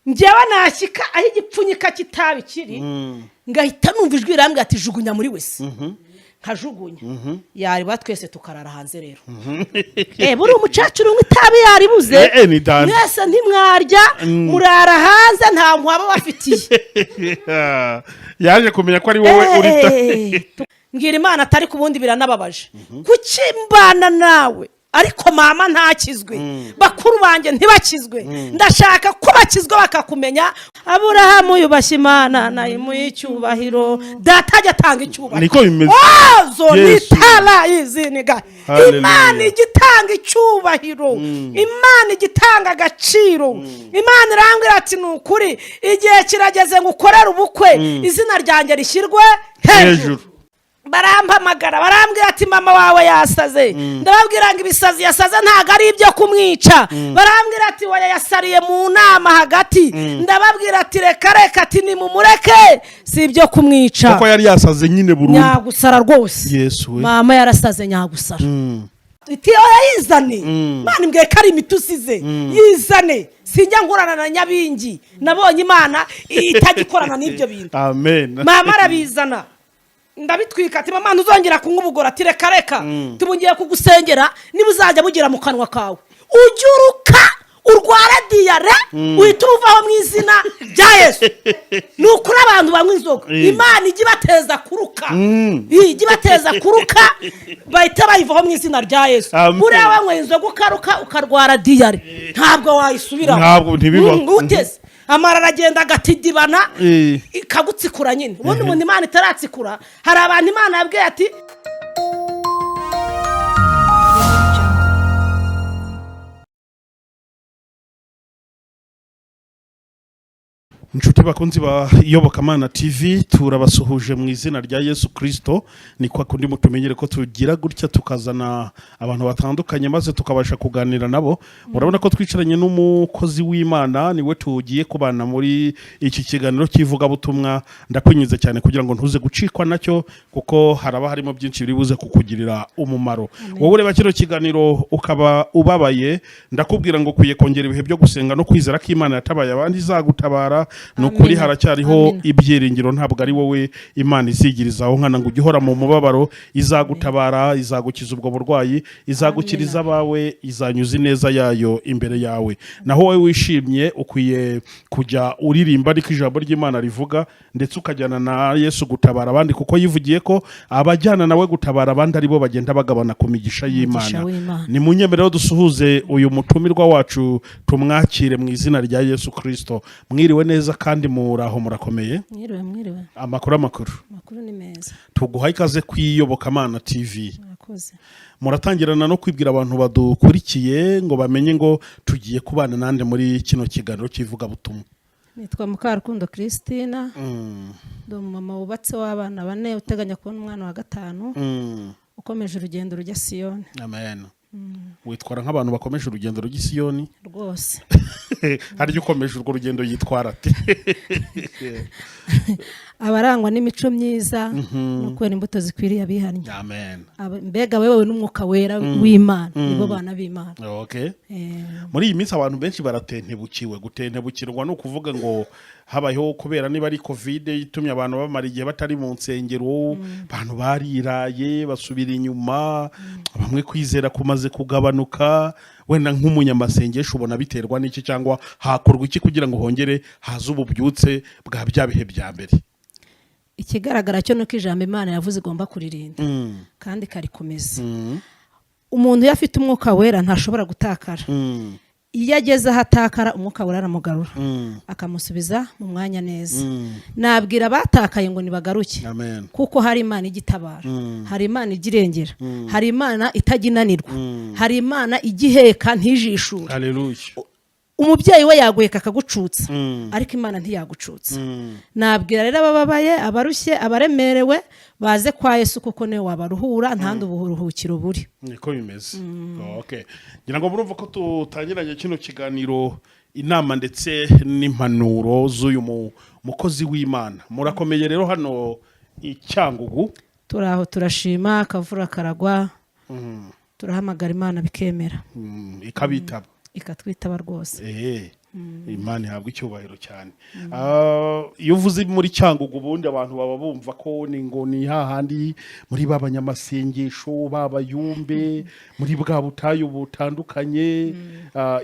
njyewe nashyika aho igipfunyika kitabi kiri ngahita numva ijwi rirambwira ati jugunya muri wese nkajugunya yariba twese tukarara hanze rero buri umucacuru itabi yaribuze mwese ntimwarya murara hanze nta muhaba bafitiye yaje kumenya ko ari wowe urita ngira Imana atari ku bundi biranababaje kuki mbana nawe ariko mama ntakizwe bakuru banjye ntibakizwe ndashaka ko bakizwa bakakumenya Aburahamu yubashye Imana nayimuye icyubahiro data ajya atanga icyubahiro niko bimeze zo nitara iziniga Imana igitanga icyubahiro Imana igitanga agaciro Imana irambwira ati nukuri igihe kirageze ngo ukorere ubukwe izina ryanjye rishyirwe hejuru barampamagara barambwira ati mama wawe yasaze ndababwira ngo ibisazi yasaze ntago ari ibyo kumwica barambwira ati waya yasariye mu nama hagati ndababwira ati reka ati ni mumureke si ibyo kumwica kuko yari yasaze nyine burundu nyagusara rwose Yesu we mama yarasaze nyagusara itiyo yayizane Imana imbwiye ko ari imitusize yizane sinjya ngurana na nyabingi nabonye Imana itagikorana n'ibyo bintu amen mama arabizana ndabitwika ati mama ntuzongera kunkubugora ati reka tubungiye kugusengera niba uzajya bugira mu kanwa kawe ujuruka urwara diyare uhita uvaho mu izina rya Yesu nukuri abantu banywa inzoga Imana ijya ibateza kuruka ijya ibateza kuruka bahita bayivaho mu izina rya Yesu uriya wanywa inzoga ukaruka ukarwara diyare ntabwo wayisubiraho ntabwo ntibibaho uteze amara aragenda agatidibana ikagutsikura nyine ubundi umuntu Imana itaratsikura hari abantu Imana yabwiye ati inshuti bakunzi ba Iyobokamana TV turabasuhuje mu izina rya Yesu Kristo ni kwa kundi mutumenyere ko tugira gutya tukazana abantu batandukanye maze tukabasha kuganira nabo urabona ko twicaranye n'umukozi w'Imana niwe tugiye kubana muri iki kiganiro kivuga butumwa ndakwinyize cyane kugira ngo ntuze gucikwa nacyo kuko haraba harimo byinshi biribuze kukugirira umumaro wowe ureba kino kiganiro ukaba ubabaye ndakubwira ngo kuye kongera ibihe byo gusenga no kwizera ko Imana yatabaye abandi izagutabara nukuri haracyariho ibyiringiro ntabwo ari wowe Imana izigirizaho nkana ngo ugihora mu mubabaro izagutabara izagukiza ubwo burwayi izagukiriza abawe izanyuza neza yayo imbere yawe naho wowe wishimye ukwiye kujya uririmba ariko ijambo ry'Imana rivuga ndetse ukajyana na Yesu gutabara abandi kuko yivugiye ko abajyana nawe gutabara abandi aribo bagenda bagabana ku migisha y'Imana ni munyemerero dusuhuze uyu mutumirwa wacu tumwakire mu izina rya Yesu Kristo mwiriwe neza kandi muraho murakomeye mwiriwe amakuru ni meza tuguhaye ikaze kw'Iyobokamana TV muratangirana no kwibwira abantu badukurikiye ngo bamenye ngo tugiye kubana nande muri kino kiganiro kivuga butumwa nitwa Mukarukundo Christina ndo mama wubatse w'abana 4 uteganya kubona umwana wa 5 ukomeje urugendo rujya Siyoni amen witwara nk'abantu bakomeje urugendo rujya Siyoni rwose hari ukomeje urwo rugendo yitwara ati abarangwa n'imico myiza no kwera imbuto zikwiriye abihannye amen mbega wewe n'umwuka wera w'Imana nibo bana b'Imana okay muri iyi minsi abantu benshi baratentebukiwe gutentebukirwa no kuvuga ngo habayeho kubera niba ari covid itumye abantu bamara igihe batari mu nsengero abantu bariraye basubira inyuma bamwe kwizera kumaze kugabanuka wenda nk'umunyamasengesho ubona biterwa n'iki cyangwa hakorwa iki kugira ngo hongere haze ububyutse bwa bya bihe bya mbere ikigaragara cyo nuko ijambo Imana yavuze igomba kuririnda kandi karikomeza umuntu yafite umwuka wera ntashobora gutakara iyo ageze ahatakara umwuka wera aramugarura akamusubiza mu mwanya neza nabwira abatakaye ngo nibagaruke kuko hari Imana igitabara hari Imana igirengera hari Imana itaginanirwa hari Imana igiheka ntijishura haleluya umubyeyi we yaguheka akagucutsa ariko Imana ntiyagucutsa nabwira rero abababaye abarushye abaremerewe baze kwa Yesu kuko ne wabaruhura ntandi uburuhukiro buri niko bimeze okay ngira ngo murumva ko tutangiranye kino kiganiro inama ndetse n'impanuro z'uyu mukozi w'Imana murakomeye rero hano icyangugu turaho turashima akavura karagwa turahamagara Imana bikemera ikabitaba ikatwitaba rwose Imana ihabwa icyubahiro cyane. Iyo uvuze muri Cyangugu ubundi abantu baba bumva ko ni hahandi muri babanyamasengesho babayumbe muri bwa butayu butandukanye.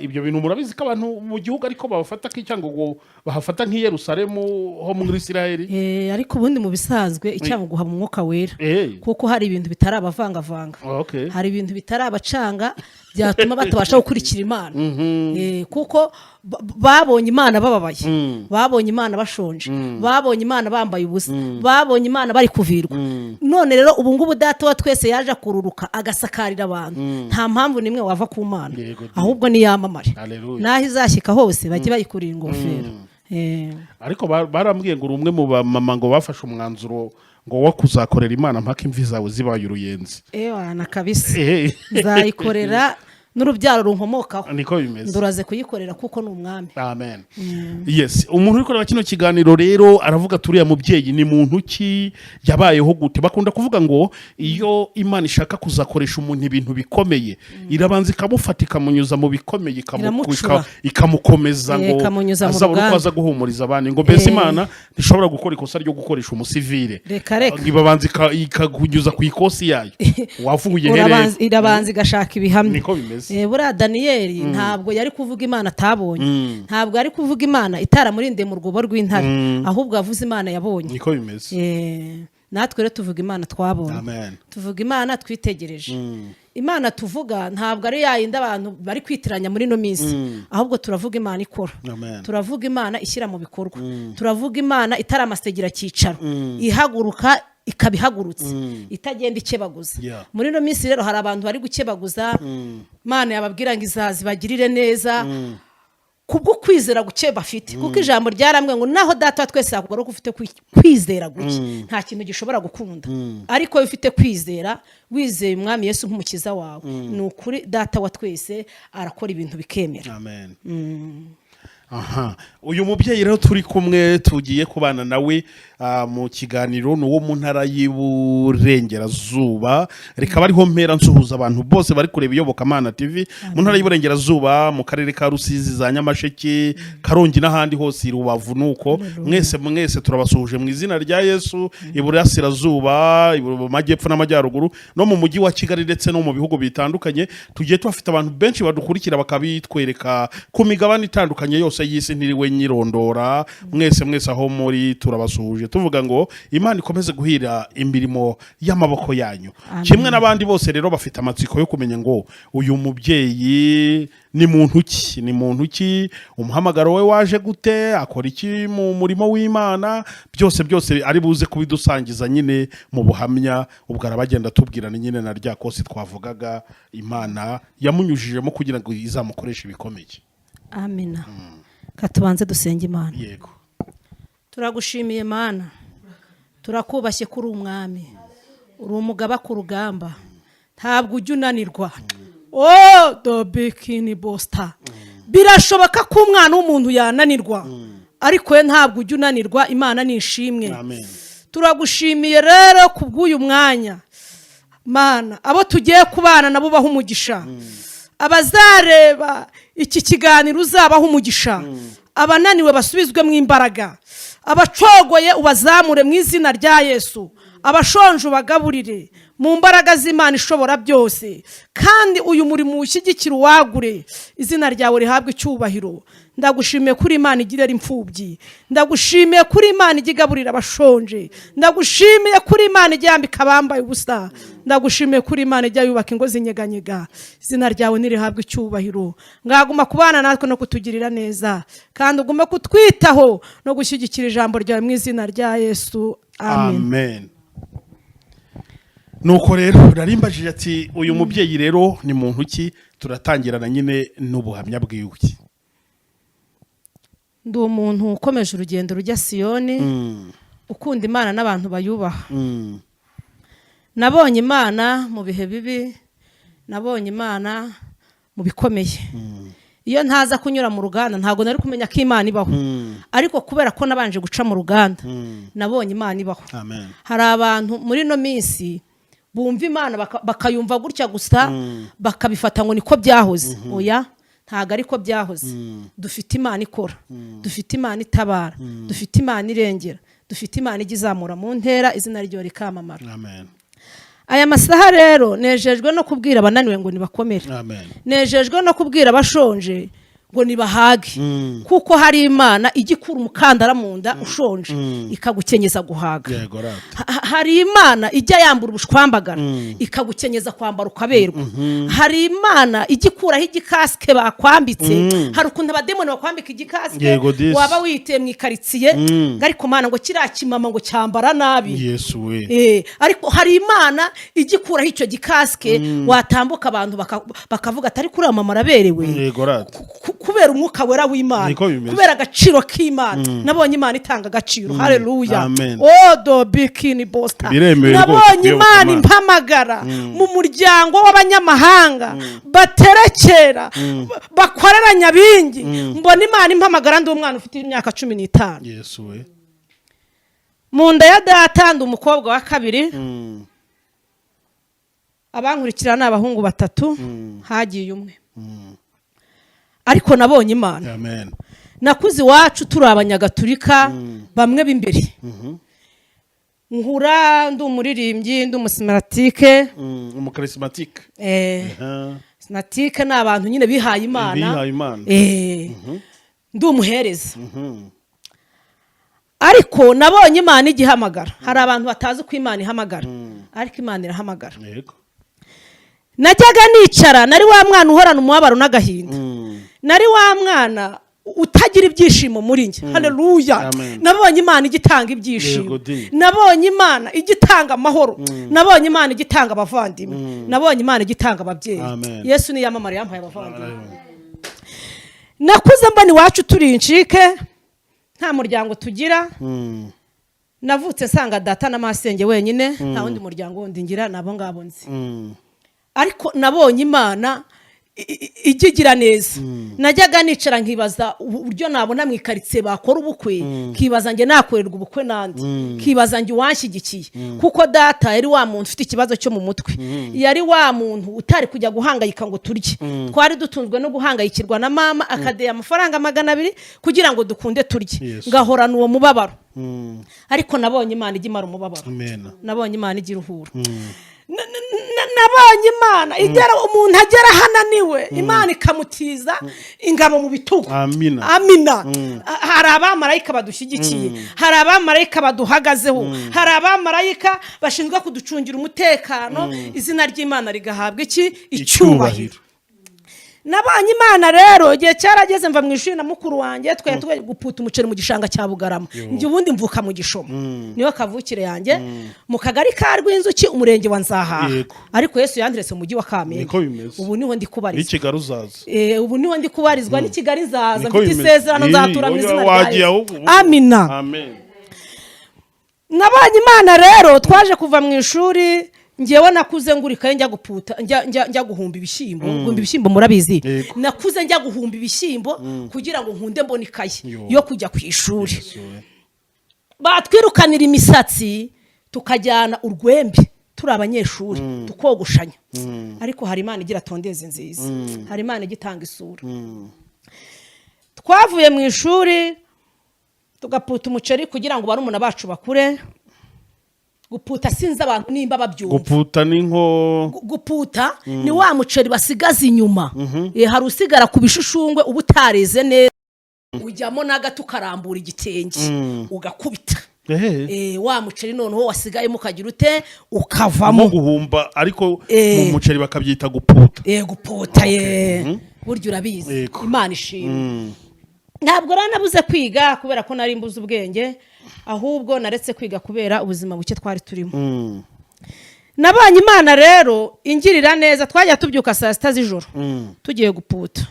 Ibyo bintu murabizi ko abantu mu gihugu ariko babafata k'Icyangugu bahafata nk'Yerusalemu ho muri Isiraheli. Ariko ubundi mu bisanzwe Icyangugu haba umwuka wera kuko hari ibintu bitarabavangavanga, hari ibintu bitarabacanga byatuma batabasha gukurikira Imana. Kuko babonye Imana bababaye, babonye Imana bashonje, babonye Imana bambaye ubusa, babonye Imana bari kuvirwa. None rero ubu ngubu data wa twese yaje akururuka agasakarira abantu. Nta mpamvu nimwe wava ku Mana, ahubwo ni yamamare. Naho izashyika hose bajye bayikurira ingofero. Ariko barambwiye ngo umwe mu bamama ngo bafashe umwanzuro ngo wo kuzakorera Imana mpaka imvi zawe zibaye uruyenzi. Na kabisa nzayikorera n'urubyaro runkomokaho. Niko bimeze. Nduraze kuyikorera kuko ni umwami. Amen. Yes, umuntu uri kureba kino kiganiro rero aravuga turiya mubyeyi ni muntu ki, yabayeho gute? Bakunda kuvuga ngo iyo Imana ishaka kuzakoresha umuntu ibintu bikomeye irabanza ikamufatika munyuza mu bikomeye ikamukomeza ngo azabura uko aza guhumuriza abandi. Ngo mbese Imana ntishobora gukora ikosa ryo gukoresha umusivile. Reka ibabanza ikakunyuza ku ikosi yayo. Wavuye hereye irabanza igashaka ibihamya. Niko bimeze. Buriya Daniyeli ntabwo yari kuvuga Imana atabonye, ntabwo yari kuvuga Imana itaramurinde mu rwobo rw'intare, ahubwo yavuze Imana yabonye. Niko bimeze. Natwe rero tuvuga Imana twabonye, tuvuga Imana twitegereje. Imana tuvuga ntabwo ari yayindi abantu bari kwitiranya muri no minsi, ahubwo turavuga Imana ikora, turavuga Imana ishyira mu bikorwa, turavuga Imana itaramastegera cyicaro, ihaguruka ikabihagurutse, itagenda ikebaguza. Muri no minsi rero hari abantu bari gukebaguza. Imana yababwira ngo izazibagirire neza kubwo kwizera guke bafite, kuko ijambo ryaramwe ngo naho data wa twese yakugora ko ufite kwizera guke nta kintu gishobora gukunda. Ariko iyo ufite kwizera, wizeye umwami Yesu nk'umukiza wawe, ni ukuri data wa twese arakora ibintu bikemera. Amen. Uyu mubyeyi rero turi kumwe tugiye kubana nawe mu kiganiro n'uwo mu ntara y'Iburengerazuba. Reka bariho mpera nsuhuza abantu bose bari kureba Iyobokamana TV mu ntara y'Iburengerazuba, mu karere ka Rusizi, za Nyamasheke, Karongi n'ahandi hose, Rubavu. Nuko mwese turabasuhuje mu izina rya Yesu. Iburasirazuba, mu majyepfo n'amajyaruguru no mu mujyi wa Kigali ndetse no mu bihugu bitandukanye, tugiye tubafite abantu benshi badukurikira bakabitwereka ku migabane itandukanye yose y'isi ntiriwe nyirondora. Mwese aho muri turabasuhuje tuvuga ngo Imana ikomeze guhira imirimo y'amaboko yanyu. Kimwe n'abandi bose rero bafite amatsiko yo kumenya ngo uyu mubyeyi ni muntu ki, umuhamagaro we waje gute, akora iki mu murimo w'Imana, byose ari buze kubidusangiza nyine mu buhamya. Ubwo arabagenda tubwirana nyine na rya kosi twavugaga Imana yamunyujijemo kugira ngo izamukoreshe ibikomeye. Amina. Katubanze dusenge Imana. Yego. Turagushimiye Mana, turakubashye kuri umwami, uri umugaba ku rugamba, ntabwo ujya unanirwa. Dobekini bosta, birashoboka ko umwana w'umuntu yananirwa, ariko we ntabwo ujya unanirwa. Imana nishimwe. Turagushimiye rero kubw'uyu mwanya Mana, abo tugiye kubana nabo baha umugisha, abazareba iki kiganiro uzabaha umugisha, abananiwe basubizwemo imbaraga, abacogoye ubazamure mu izina rya Yesu, abashonje ubagaburire mu mbaraga z'Imana ishobora byose. Kandi uyu murimo ushyigikira uwagure, izina ryawe rihabwe icyubahiro. Ndagushimiye kuri Imana igirira imfubyi, ndagushimiye kuri Imana igigaburira abashonje, ndagushimiye kuri Imana ijyambika abambaye ubusa, ndagushimiye kuri Imana ijya yubaka ingo zinyeganyega. Izina ryawe nirihabwe icyubahiro. Ngaguma kubana natwe no kutugirira neza, kandi ugume kutwitaho no gushyigikira ijambo ryawe mu izina rya Yesu. Amen. Nuko rero rarimbajije ati uyu mubyeyi rero ni muntu ki? Turatangirana nyine n'ubuhamya bwiwe. Ndi umuntu ukomeje urugendo rujya Siyoni, ukunda Imana n'abantu bayubaha. Nabonye Imana mu bihe bibi, nabonye Imana mu bikomeye. Iyo ntaza kunyura mu ruganda ntago nari kumenya ko Imana ibaho, ariko kubera ko nabanje guca mu ruganda nabonye Imana ibaho. Hari abantu muri no minsi bumva Imana bakayumva gutya gusa, bakabifata ngo niko byahoze. Oya, ntago ariko byahoze dufite imana ikora dufite imana itabara dufite imana irengera dufite imana igizamura mu ntera izina ryo rikamamara. Amen. Aya masaha rero nejejwe no kubwira abananiwe ngo nibakomere. Amen. Nejejwe no kubwira abashonje ngo nibahage kuko hari imana igikura umukandara mu nda ushonje ikagukenyeza guhaga. Hari imana ijya yambura ubushwambagara ikagukenyeza kwambara ukaberwa. Hari imana igikuraho igikaske bakwambitse. Hari ukuntu abademoni bakwambika igikaske waba witeye mu ikaritsiye ariko mana ngo kirakimama ngo cyambara nabi. Yesu we. Ariko hari imana igikuraho icyo gikaske watambuka abantu bakavuga atari kuri mama araberewe kubera umwuka wera w'Imana kubera agaciro k'Imana. Nabonye Imana itanga agaciro. Haleluya. Odo bikini bosta. Nabonye Imana impamagara mu muryango w'abanyamahanga baterekera bakorera nyabingi. Mbona Imana impamagara ndi umwana ufite imyaka 15. Yesu we. Mu nda ya data ndi umukobwa wa kabiri. Abankurikirana abahungu 3 hagiye umwe. Ariko nabonye Imana. Amen. Nakuze iwacu turi abanyagatulika bamwe b'imbere. Nkura ndi umuririmbyi ndi umusimaratike. Umukarismatike. Simatike ni abantu nyine bihaye Imana. Ndi umuhereza. Ariko nabonye Imana igihamagara. Hari abantu batazi ko Imana ihamagara. Ariko Imana irahamagara. Najyaga nicara nari wa mwana uhorana umubabaro n'agahinda. Nari wa mwana utagira ibyishimo muri nge. Haleluya. Nabonye Imana igitanga ibyishimo. Nabonye Imana igitanga amahoro. Nabonye Imana igitanga abavandimwe. Nabonye Imana igitanga ababyeyi. Yesu ni yamamara yampaye abavandimwe. Nakuze mbani wacu turi incike nta muryango tugira. Navutse nsanga data na masenge wenyine nta wundi muryango wundi ngira nabo ngabo nzi. Ariko nabonye Imana igigira neza. Najyaga nicara nkibaza uburyo nabona mu ikaritsiye bakora ubukwe kibaza nge nakorerwa ubukwe nandi kibaza nge wanshyigikiye kuko data yari wa muntu ufite ikibazo cyo mu mutwe. Yari wa muntu utari kujya guhangayika ngo turye. Twari dutunzwe no guhangayikirwa na mama akadeya amafaranga 200 kugira ngo dukunde turye. Ngahorana uwo mubabaro. Ariko nabonye Imana igimara umubabaro. Nabonye Imana igira uhuru. Nabonye Imana igera umuntu agera hananiwe Imana ikamutiza ingabo mu bitugu. Amina. Hari abamarayika badushyigikiye. Hari abamarayika baduhagazeho. Hari abamarayika bashinzwe kuducungira umutekano. Izina ry'Imana rigahabwa icyubahiro. Nabonye Imana rero igihe cyarageze mva mu ishuri na mukuru wanjye twe guputa umuceri mu gishanga cya Bugarama. Nje ubundi mvuka mu Gishomo. Niyo kavukire yanjye mu kagari ka Rwinzuki umurenge wa Nzahaha. Ariko Yesu yandiretse mu mujyi wa Kamenge. Ubu niho ndi kubarizwa. Ikigali uzaza. Ubu niho ndi kubarizwa ni Kigali nzaza mfite isezerano nzatura mu izina rya Yesu. Amina. Amen. Nabonye Imana rero twaje kuva mu ishuri ngewe nakuze ngurikaye njya guputa njya guhumba ibishyimbo. Guhumba ibishyimbo murabizi. Nakuze njya guhumba ibishyimbo kugira ngo nkunde mbone ikaye yo kujya ku ishuri. Batwirukanira imisatsi tukajyana urwembe turi abanyeshuri tukogushanya. Ariko hari Imana igira tondeze nziza. Hari Imana igitanga isura. Twavuye mu ishuri tugaputa umuceri kugira ngo barumuna bacu bakure. Guputa sinza abantu nimba babyumva. Guputa ninko guputa ni wa muceri basigaza inyuma. Hari usigara ku bishushungwe ubutareze neza ujyamo nagatu karambura igitenge ugakubita. Wa muceri noneho wasigaye mukagira ute ukavamo guhumba ariko mu muceri bakabyita guputa. Guputa buryo urabizi. Imana ishimwe. Ntabwo ranabuze kwiga kubera ko nari mbuze ubwenge ahubwo naretse kwiga kubera ubuzima buke twari turimo. Nabanye Imana rero ingirira neza twajya tubyuka saa 6 z'ijoro tugiye guputa.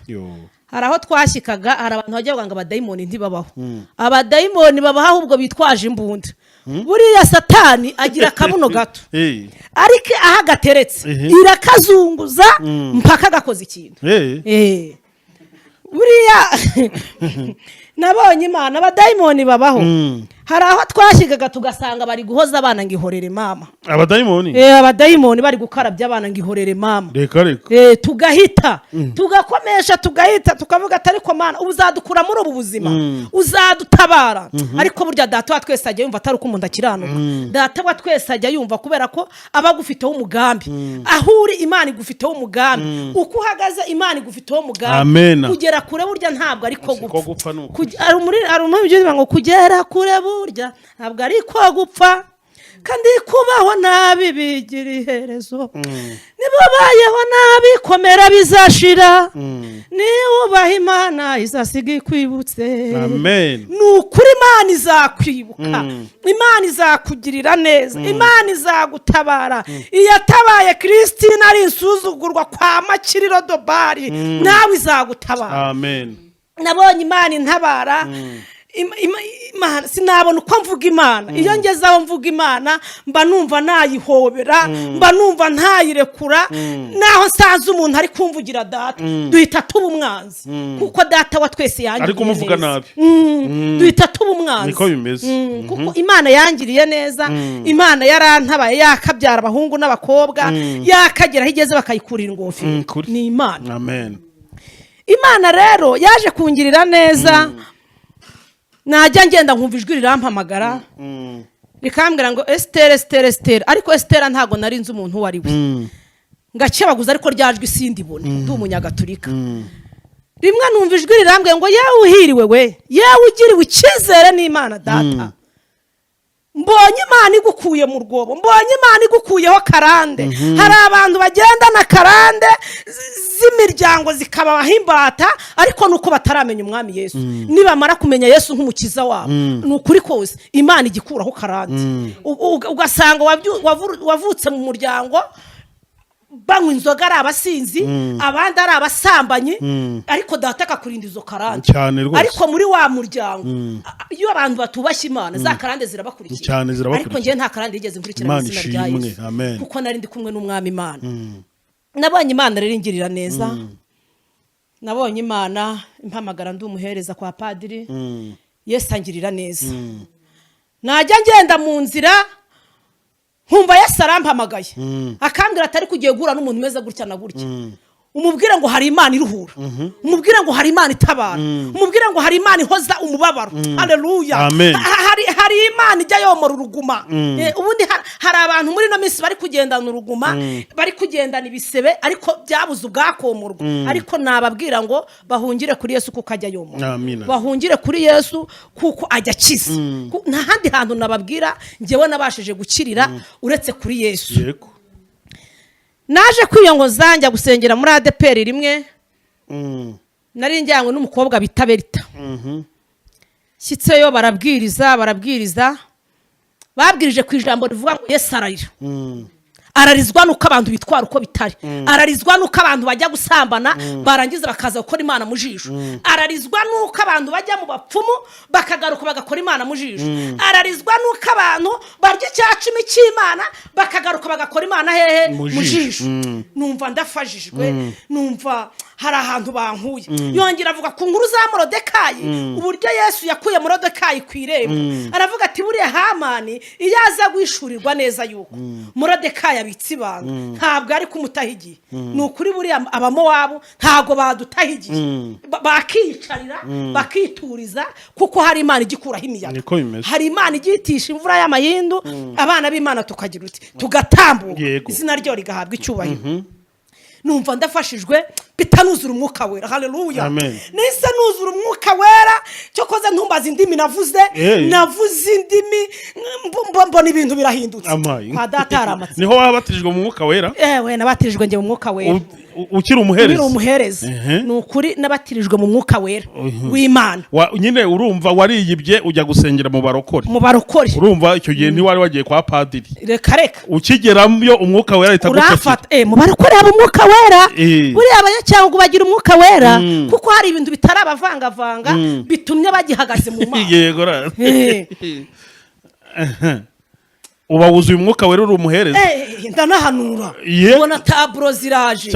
Hari aho twashyikaga hari abantu bajya ngo abadayimoni ntibabaho. Abadayimoni babaho ahubwo bitwaje imbunda. Buriya Satani agira akabuno gato. Ariko aha gateretse irakazunguza mpaka gakoze ikintu. Buriya nabonye Imana abadayimoni babaho hari aho twashyigaga tugasanga bari guhoza abana ngo ihorere mama. Abadayimoni? Abadayimoni bari gukarabya abana ngo ihorere mama. Reka. Tugahita tugakomesha tugahita tukavuga ati ariko mana uzadukura muri ubu buzima, uzadutabara. Ariko burya data wa twese ajya yumva atari uko umuntu akiranuka. Data wa twese ajya yumva kubera ko aba agufiteho umugambi. Aho uri Imana igufiteho umugambi. Uko uhagaze Imana igufiteho umugambi. Kugera kure burya ntabwo ariko gupfa. Ari umubyeyi ngo kugera kure burya ntabwo ariko gupfa, kandi kubaho nabi bigira iherezo. Niba bayeho nabi komera bizashira, niwubaha Imana izasiga ikwibutse. Amen. Nukuri Imana izakwibuka, Imana izakugirira neza, Imana izagutabara. Iyatabaye Kristina ari insuzugurwa kwa Makiriro Dobari, nawe izagutabara. Amen. Nabonye Imana intabara. Imana sinabona uko mvuga Imana. Iyo ngeze aho mvuga Imana mba numva nayihobera, mba numva ntayirekura. Naho nsanze umuntu ari kumvugira data duhita tuba umwanzi, kuko data wa twese yangiriye ariko muvuga nabi. Duhita tuba umwanzi. Niko bimeze. Kuko Imana yangiriye neza. Imana yarantabaye, yakabyara abahungu n'abakobwa, yakagera higeze bakayikurira ingofero. Ni Imana. Amen. Imana rero yaje kungirira neza. Najya ngenda nkumva ijwi rirampamagara rikambwira ngo Esther, ariko Esther ntago nari nzi umuntu wari we. Ngacebaguza ariko ryajwe isindibone ndi umunyagatulika. Rimwe numva ijwi rirambwiye ngo yewe uhiriwe we, yewe ugiriwe icyizere n'Imana data. Mbonye Imana igukuye mu rwobo, mbonye Imana igukuyeho karande. Hari abantu bagendana karande z'imiryango zikababaho imbata, ariko nuko bataramenya umwami Yesu. Nibamara kumenya Yesu nk'umukiza wabo, nukuri kose Imana igikuraho karande. Ugasanga wavutse mu muryango banywa inzoga ari abasinzi, abandi ari abasambanyi, ariko data akakurinda izo karande. Ariko muri wa muryango iyo abantu batubashye Imana za karande zirabakurikira. Ariko ngiye nta karande yigeze nkurikira mu izina rya Yesu, kuko nari ndi kumwe n'umwami Imana. Nabonye Imana rero ingirira neza. Nabonye Imana impamagara ndi umuhereza kwa padiri. Yesu angirira neza. Najya ngenda mu nzira nkumva Yesu arampamagaye, akambwira atari kugiye guhura n'umuntu umeze gutya na gutya. Umubwire ngo hari Imana iruhura, umubwire ngo hari Imana itabara, umubwire ngo hari Imana ihoza umubabaro. Haleluya. Hari Imana ijya yomora uruguma. Ubundi hari abantu muri no minsi bari kugendana uruguma, bari kugendana ibisebe, ariko byabuze ubwakomorwa. Ariko nababwira ngo bahungire kuri Yesu kuko ajya yomora. Bahungire kuri Yesu kuko ajya akiza. Nta handi hantu nababwira ngewe nabashije gukirira uretse kuri Yesu. Naje kwiyongoza njya gusengera muri ADPR rimwe. Nari njyanywe n'umukobwa bita Berita. Shyitseyo barabwiriza. Babwirije ku ijambo rivuga ngo Yesu ararira. Ararizwa nuko abantu bitwara uko bitari. Ararizwa nuko abantu bajya gusambana barangiza bakaza gukora Imana mu jisho. Ararizwa nuko abantu bajya mu bapfumu bakagaruka bagakora Imana mu jisho. Ararizwa nuko abantu barya icyacumi cy'Imana bakagaruka bagakora Imana hehe mu jisho. Numva ndafashijwe, numva hari ahantu bankuye. Yongera avuga ku nkuru za Morodekayi, uburyo Yesu yakuye Morodekayi ku irembo. Aravuga ati buriya Hamani iyo aza guhishurirwa neza yuko Morodekayi abitse ibanga ntabwo ari kumutahigiye. Nukuri buriya abamowabu ntabwo badutahigiye, bakiyicarira bakituriza, kuko hari Imana igikuraho imiyaga. Hari Imana igitisha imvura y'amahindu, abana b'Imana tukagira uti tugatambuka, izina ryo rigahabwa icyubahiro. Numva ndafashijwe bitanuzura umwuka wera. Haleluya. Nise nuzura umwuka wera, cyo koze ntumbaza indimi navuze indimi mbona ibintu birahindutse. Kwa data aramatse. Niho wabatirijwe mu mwuka wera? Nabatirijwe nge mu mwuka wera. Ukiri umuhereza? Nukuri nabatirijwe mu mwuka wera w'Imana. Nyine urumva wariyibye ujya gusengera mu barokore. Urumva icyo gihe ntiwari wagiye kwa padiri? Reka. Ukigeramyo umwuka wera itagufata. Mu barokore haba umwuka wera. Buriya abanyacyangwa bagira umwuka wera, kuko hari ibintu bitarabavangavanga bitumye bagihagaze mu Mana. Yego ra. Uba wuzuye umwuka wera uri umuhereza? Ndanahanura. Ubona taburo ziraje.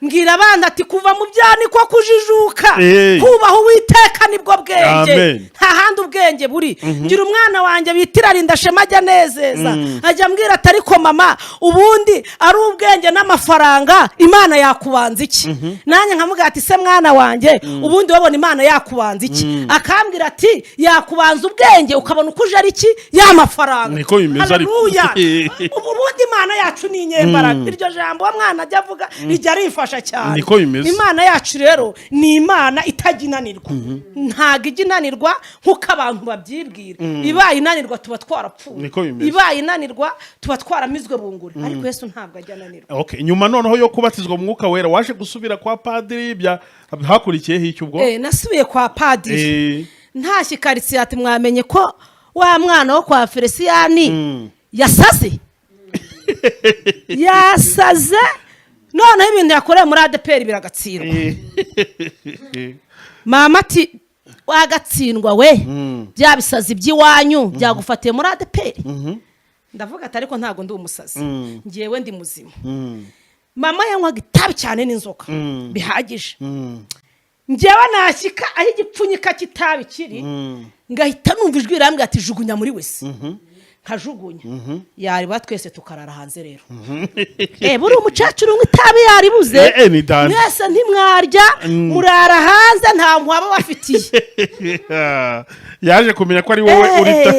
mbwira abandi ati kuva mu byaha niko kujijuka, kubaha Uwiteka nibwo bwenge, nta handi ubwenge buri. ngira umwana wanjye bitira Rindashema ajya nezeza, ajya mbwira ati ariko mama ubundi ari ubwenge n'amafaranga Imana yakubanza iki? nanjye nkamubwira ati se mwana wanjye ubundi wabona Imana yakubanza iki? akambwira ati yakubanza ubwenge ukabona uko uje ari iki y'amafaranga. niko bimeze ariko ubundi Imana yacu ni inyembaraga. iryo jambo mwana ajya avuga rijya rifasha cyane. niko bimeze. Imana yacu rero ni Imana itaginanirwa, ntago iginanirwa nkuko abantu babyibwira. ibaye inanirwa tuba twarapfuye, ibaye inanirwa tuba twaramizwe bunguri, ariko Yesu ntabwo ajyananirwa. Okay, nyuma noneho yo kubatizwa mu mwuka wera waje gusubira kwa padiri, bya hakurikiyeho iki ubwo? nasubiye kwa padiri ntashye karitsiye ati mwamenye ko wa mwana wo kwa Feliciyani yasaze yasaze noneho ibintu yakoreye muri ADPR biragatsindwa. mama ati wagatsindwa we, bya bisazi by'iwanyu byagufatiye muri ADPR. ndavuga ati ariko ntago ndi umusazi, ngiyewe ndi muzima. mama yanywaga itabi cyane n'inzoka bihagije, ngewe nashyika aho igipfunyika kitabi kiri ngahita numva ijwi rirambwira ati jugunya muri wese. nkajugunya yariba twese tukarara hanze. rero buri umucacuru itabi yaribuze mwese ntimwarya murara hanze nta muhaba bafitiye. yaje kumenya ko ari wowe urita.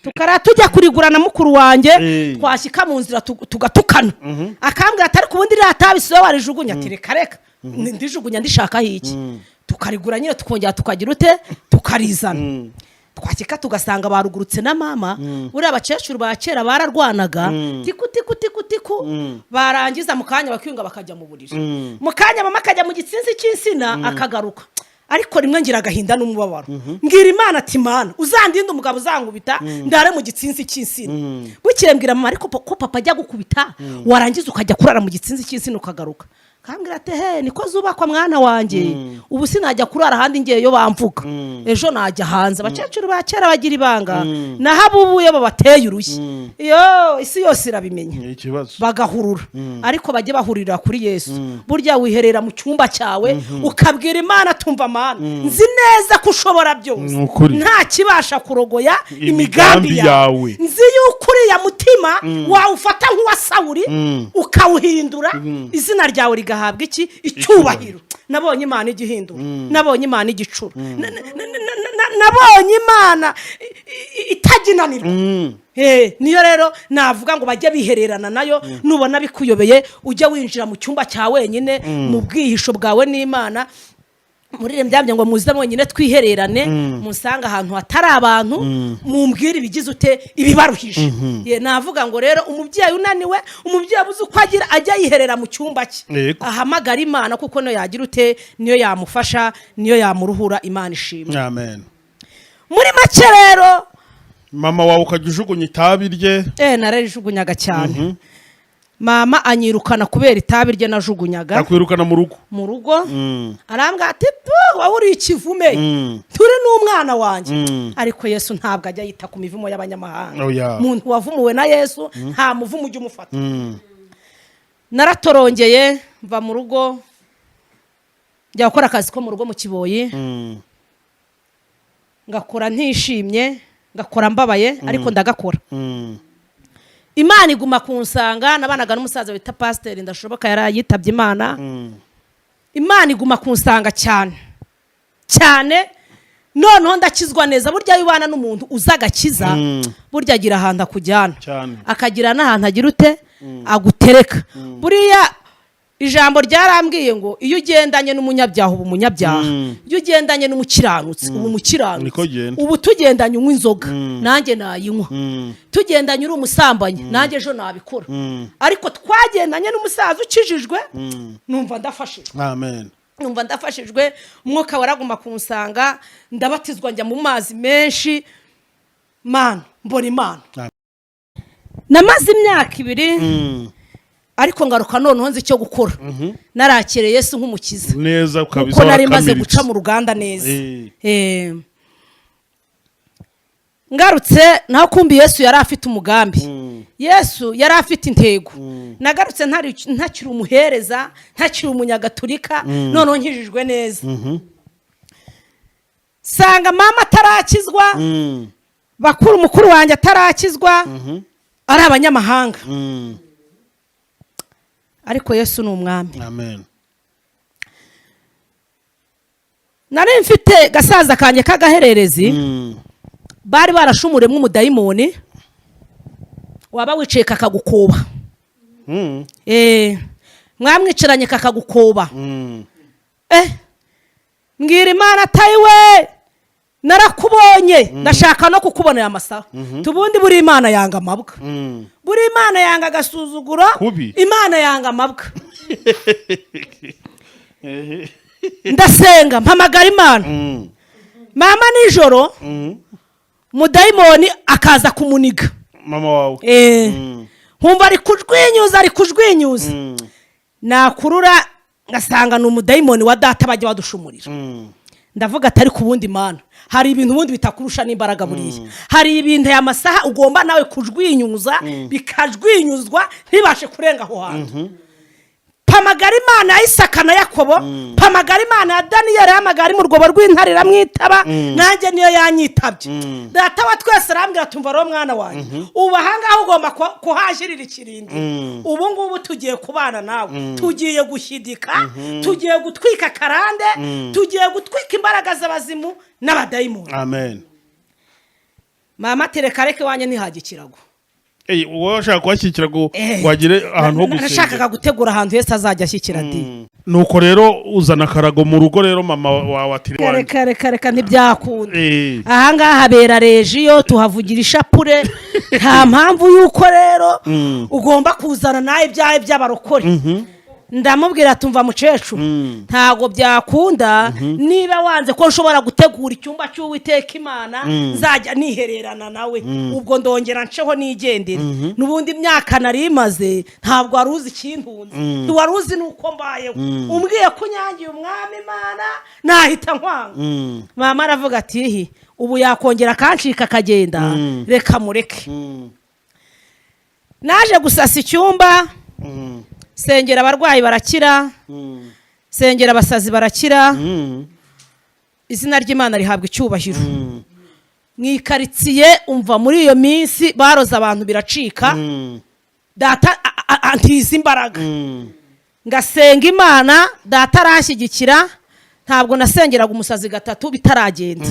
tukara tujya kurigura na mukuru wanjye twashyika mu nzira tugatukana, akambwira ati ariko ubundi rya tabi siwe warijugunya. ati reka reka ndijugunya ndishaka hiki. tukarigura nyine tukongera tukagira ute tukarizana. twakika tugasanga barugurutse na mama, uriya abakecuru ba kera bararwanaga tiku barangiza mu kanya bakiyunga bakajya mu buriri, mu kanya mama akajya mu gitsinzi cy'insina akagaruka. ariko rimwe ngira agahinda n'umubabaro, mbwira Imana ati Mana uzandinde umugabo uzangubita ndare mu gitsinzi cy'insina. bukire mbwira mama ariko ko papa ajya gukubita warangiza ukajya kurara mu gitsinzi cy'insina ukagaruka. kambwira ati niko zubakwa mwana wanjye, ubu sinajya kurara ahandi ngiye yo bamvuga, ejo najya hanze. abakecuru ba kera bagira ibanga naho abubuye babateye urushyi, isi yose irabimenya bagahurura. ariko bajye bahurira kuri Yesu. burya wiherera mu cyumba cyawe ukabwira Imana tumva Mana nzi neza ko ushobora byose, nta kibasha kurogoya imigambi yawe. nzi yuko uriya mutima wawufata nk'uwa Sawuli ukawuhindura, izina ryawe rigahabwa iki icyubahiro. nabonye Imana igihindura, nabonye Imana igicura, nabonye Imana itaginanirwa. niyo rero navuga ngo bajye bihererana nayo. nubona bikuyobeye ujya winjira mu cyumba cya wenyine mu bwihisho bwawe n'Imana. muri byambye ngo muze mwenyine twihererane, musanga ahantu hatari abantu, mumbwire ibigize ute ibibaruhije. navuga ngo rero umubyeyi unaniwe, umubyeyi abuze uko agira ajya yiherera mu cyumba cye, ahamagara Imana kuko no yagira ute niyo yamufasha, niyo yamuruhura. Imana ishimwe. Amen. muri make rero mama wawe ukajya ujugunya itabi rye? narajugunyaga cyane. mama anyirukana kubera itabi rye najugunyaga. akwirukana mu rugo? arambwira ati wowe uri ikivume, turi n'umwana wanjye. ariko Yesu ntabwo ajya yita ku mivumo y'abanyamahanga. umuntu wavumuwe na Yesu nta muvumo ujya umufata. naratorongeye mva mu rugo njya gukora akazi ko mu rugo mu Kiboyi, ngakora ntishimye, ngakora mbabaye, ariko ndagakora. Imana iguma kunsanga. nabanaga n'umusaza bita Pasiteri Ndashoboka yari yitabye Imana. Imana iguma kunsanga cyane cyane, noneho ndakizwa neza. burya yibana n'umuntu uzagakiza, burya agira ahantu akujyana, akagira n'ahantu agira ute agutereka. buriya ijambo ryarambwiye ngo iyo ugendanye n'umunyabyaha ubu umunyabyaha, iyo ugendanye n'umukiranutsi ubu umukiranutsi. ubu tugendanye unywa inzoga nanjye nayinywa, tugendanye uri umusambanyi nanjye ejo nabikora. ariko twagendanye n'umusaza ukijijwe, numva ndafashijwe. Amen. numva ndafashijwe. umwuka waraguma kunsanga, ndabatizwa njya mu mazi menshi. Mana mbona Imana. namaze imyaka 2 ariko ngaruka noneho nzi icyo gukora. narakiriye Yesu nk'umukiza neza kabisa, kuko nari maze guca mu ruganda neza. ngarutse naho kumbi Yesu yari afite umugambi. Yesu yari afite intego. Nagarutse ntakiri umuhereza, ntakiri umunyagatulika, noneho nkijijwe neza. Sanga mama atarakizwa, bakuru mukuru wanjye atarakizwa, ari abanyamahanga. Ariko Yesu ni umwami. Amen. Nari mfite gasaza kanje kagahererezi, bari barashumuremwe umudayimoni, waba wicaye kakagukoba. Mwamwicaranye kakagukoba. Mbwira Imana atayiwe, narakubonye, ndashaka no kukubonera amasaha. Tubundi buri Imana yanga amabwa. Buri Imana yanga agasuzuguro, Imana yanga amabwa. Ndasenga mpamagara Imana. Mama nijoro mudayimoni akaza kumuniga. Mama wawe. Nkumva ari kujwinyuza. Nakurura ngasanga ni umudayimoni wa data bajya badushumurira. Ndavuga atari ku bundi Mana, hari ibintu ubundi bitakurusha n'imbaraga buriya. Hari ibintu aya masaha ugomba nawe kujwinyuza, bikajwinyuzwa ntibashe kurenga aho hantu. Pamagara Imana ya Isaka na Yakobo, pamagara Imana ya Daniyeli, amagara mu rwobo rw'intare ramwitaba, nanjye niyo yanyitabye. Data wa twese arambwira tumva ro mwana wanjye, ubu ahangaho ugomba kuhashirira ikirindi. Ubu ngubu tugiye kubana nawe, tugiye gushyidika, tugiye gutwika karande, tugiye gutwika imbaraga z'abazimu n'abadayimoni. Amen. Mama tereka reke wanye ntihagikirago. Washaka kwashyikira ngo wagire ahantu ho gusenga. Nashakaga gutegura ahantu Yesu azajya ashyikira di. Nuko rero uzana karago mu rugo rero mama wawe atiri wanjye. Reka ntibyakunda. Ahangaha habera regiyo, tuhavugira ishapure. Nta mpamvu yuko rero ugomba kuzana nawe ibyawe by'abarokore. Ndamubwira tumva mukecuru, ntago byakunda. Niba wanze ko nshobora gutegura icyumba cy'Uwiteka Imana, nzajya nihererana nawe, ubwo ndongera nceho nigendera. Nubundi imyaka nari imaze ntabwo waruzi ikintunze, ntiwaruzi nuko mbayeho. Umbwiye ko nyangiye umwami Imana nahita nkwanga. Mama aravuga ati ubu yakongera kancika kagenda, reka mureke. Naje gusasa icyumba, sengera abarwayi barakira, sengera abasazi barakira, izina ry'Imana rihabwa icyubahiro. Mwikaritsiye umva muri iyo minsi baroza abantu biracika, data antiza imbaraga. Ngasenga Imana, data aranshyigikira. Ntabwo nasengeraga umusazi gatatu bitaragenda,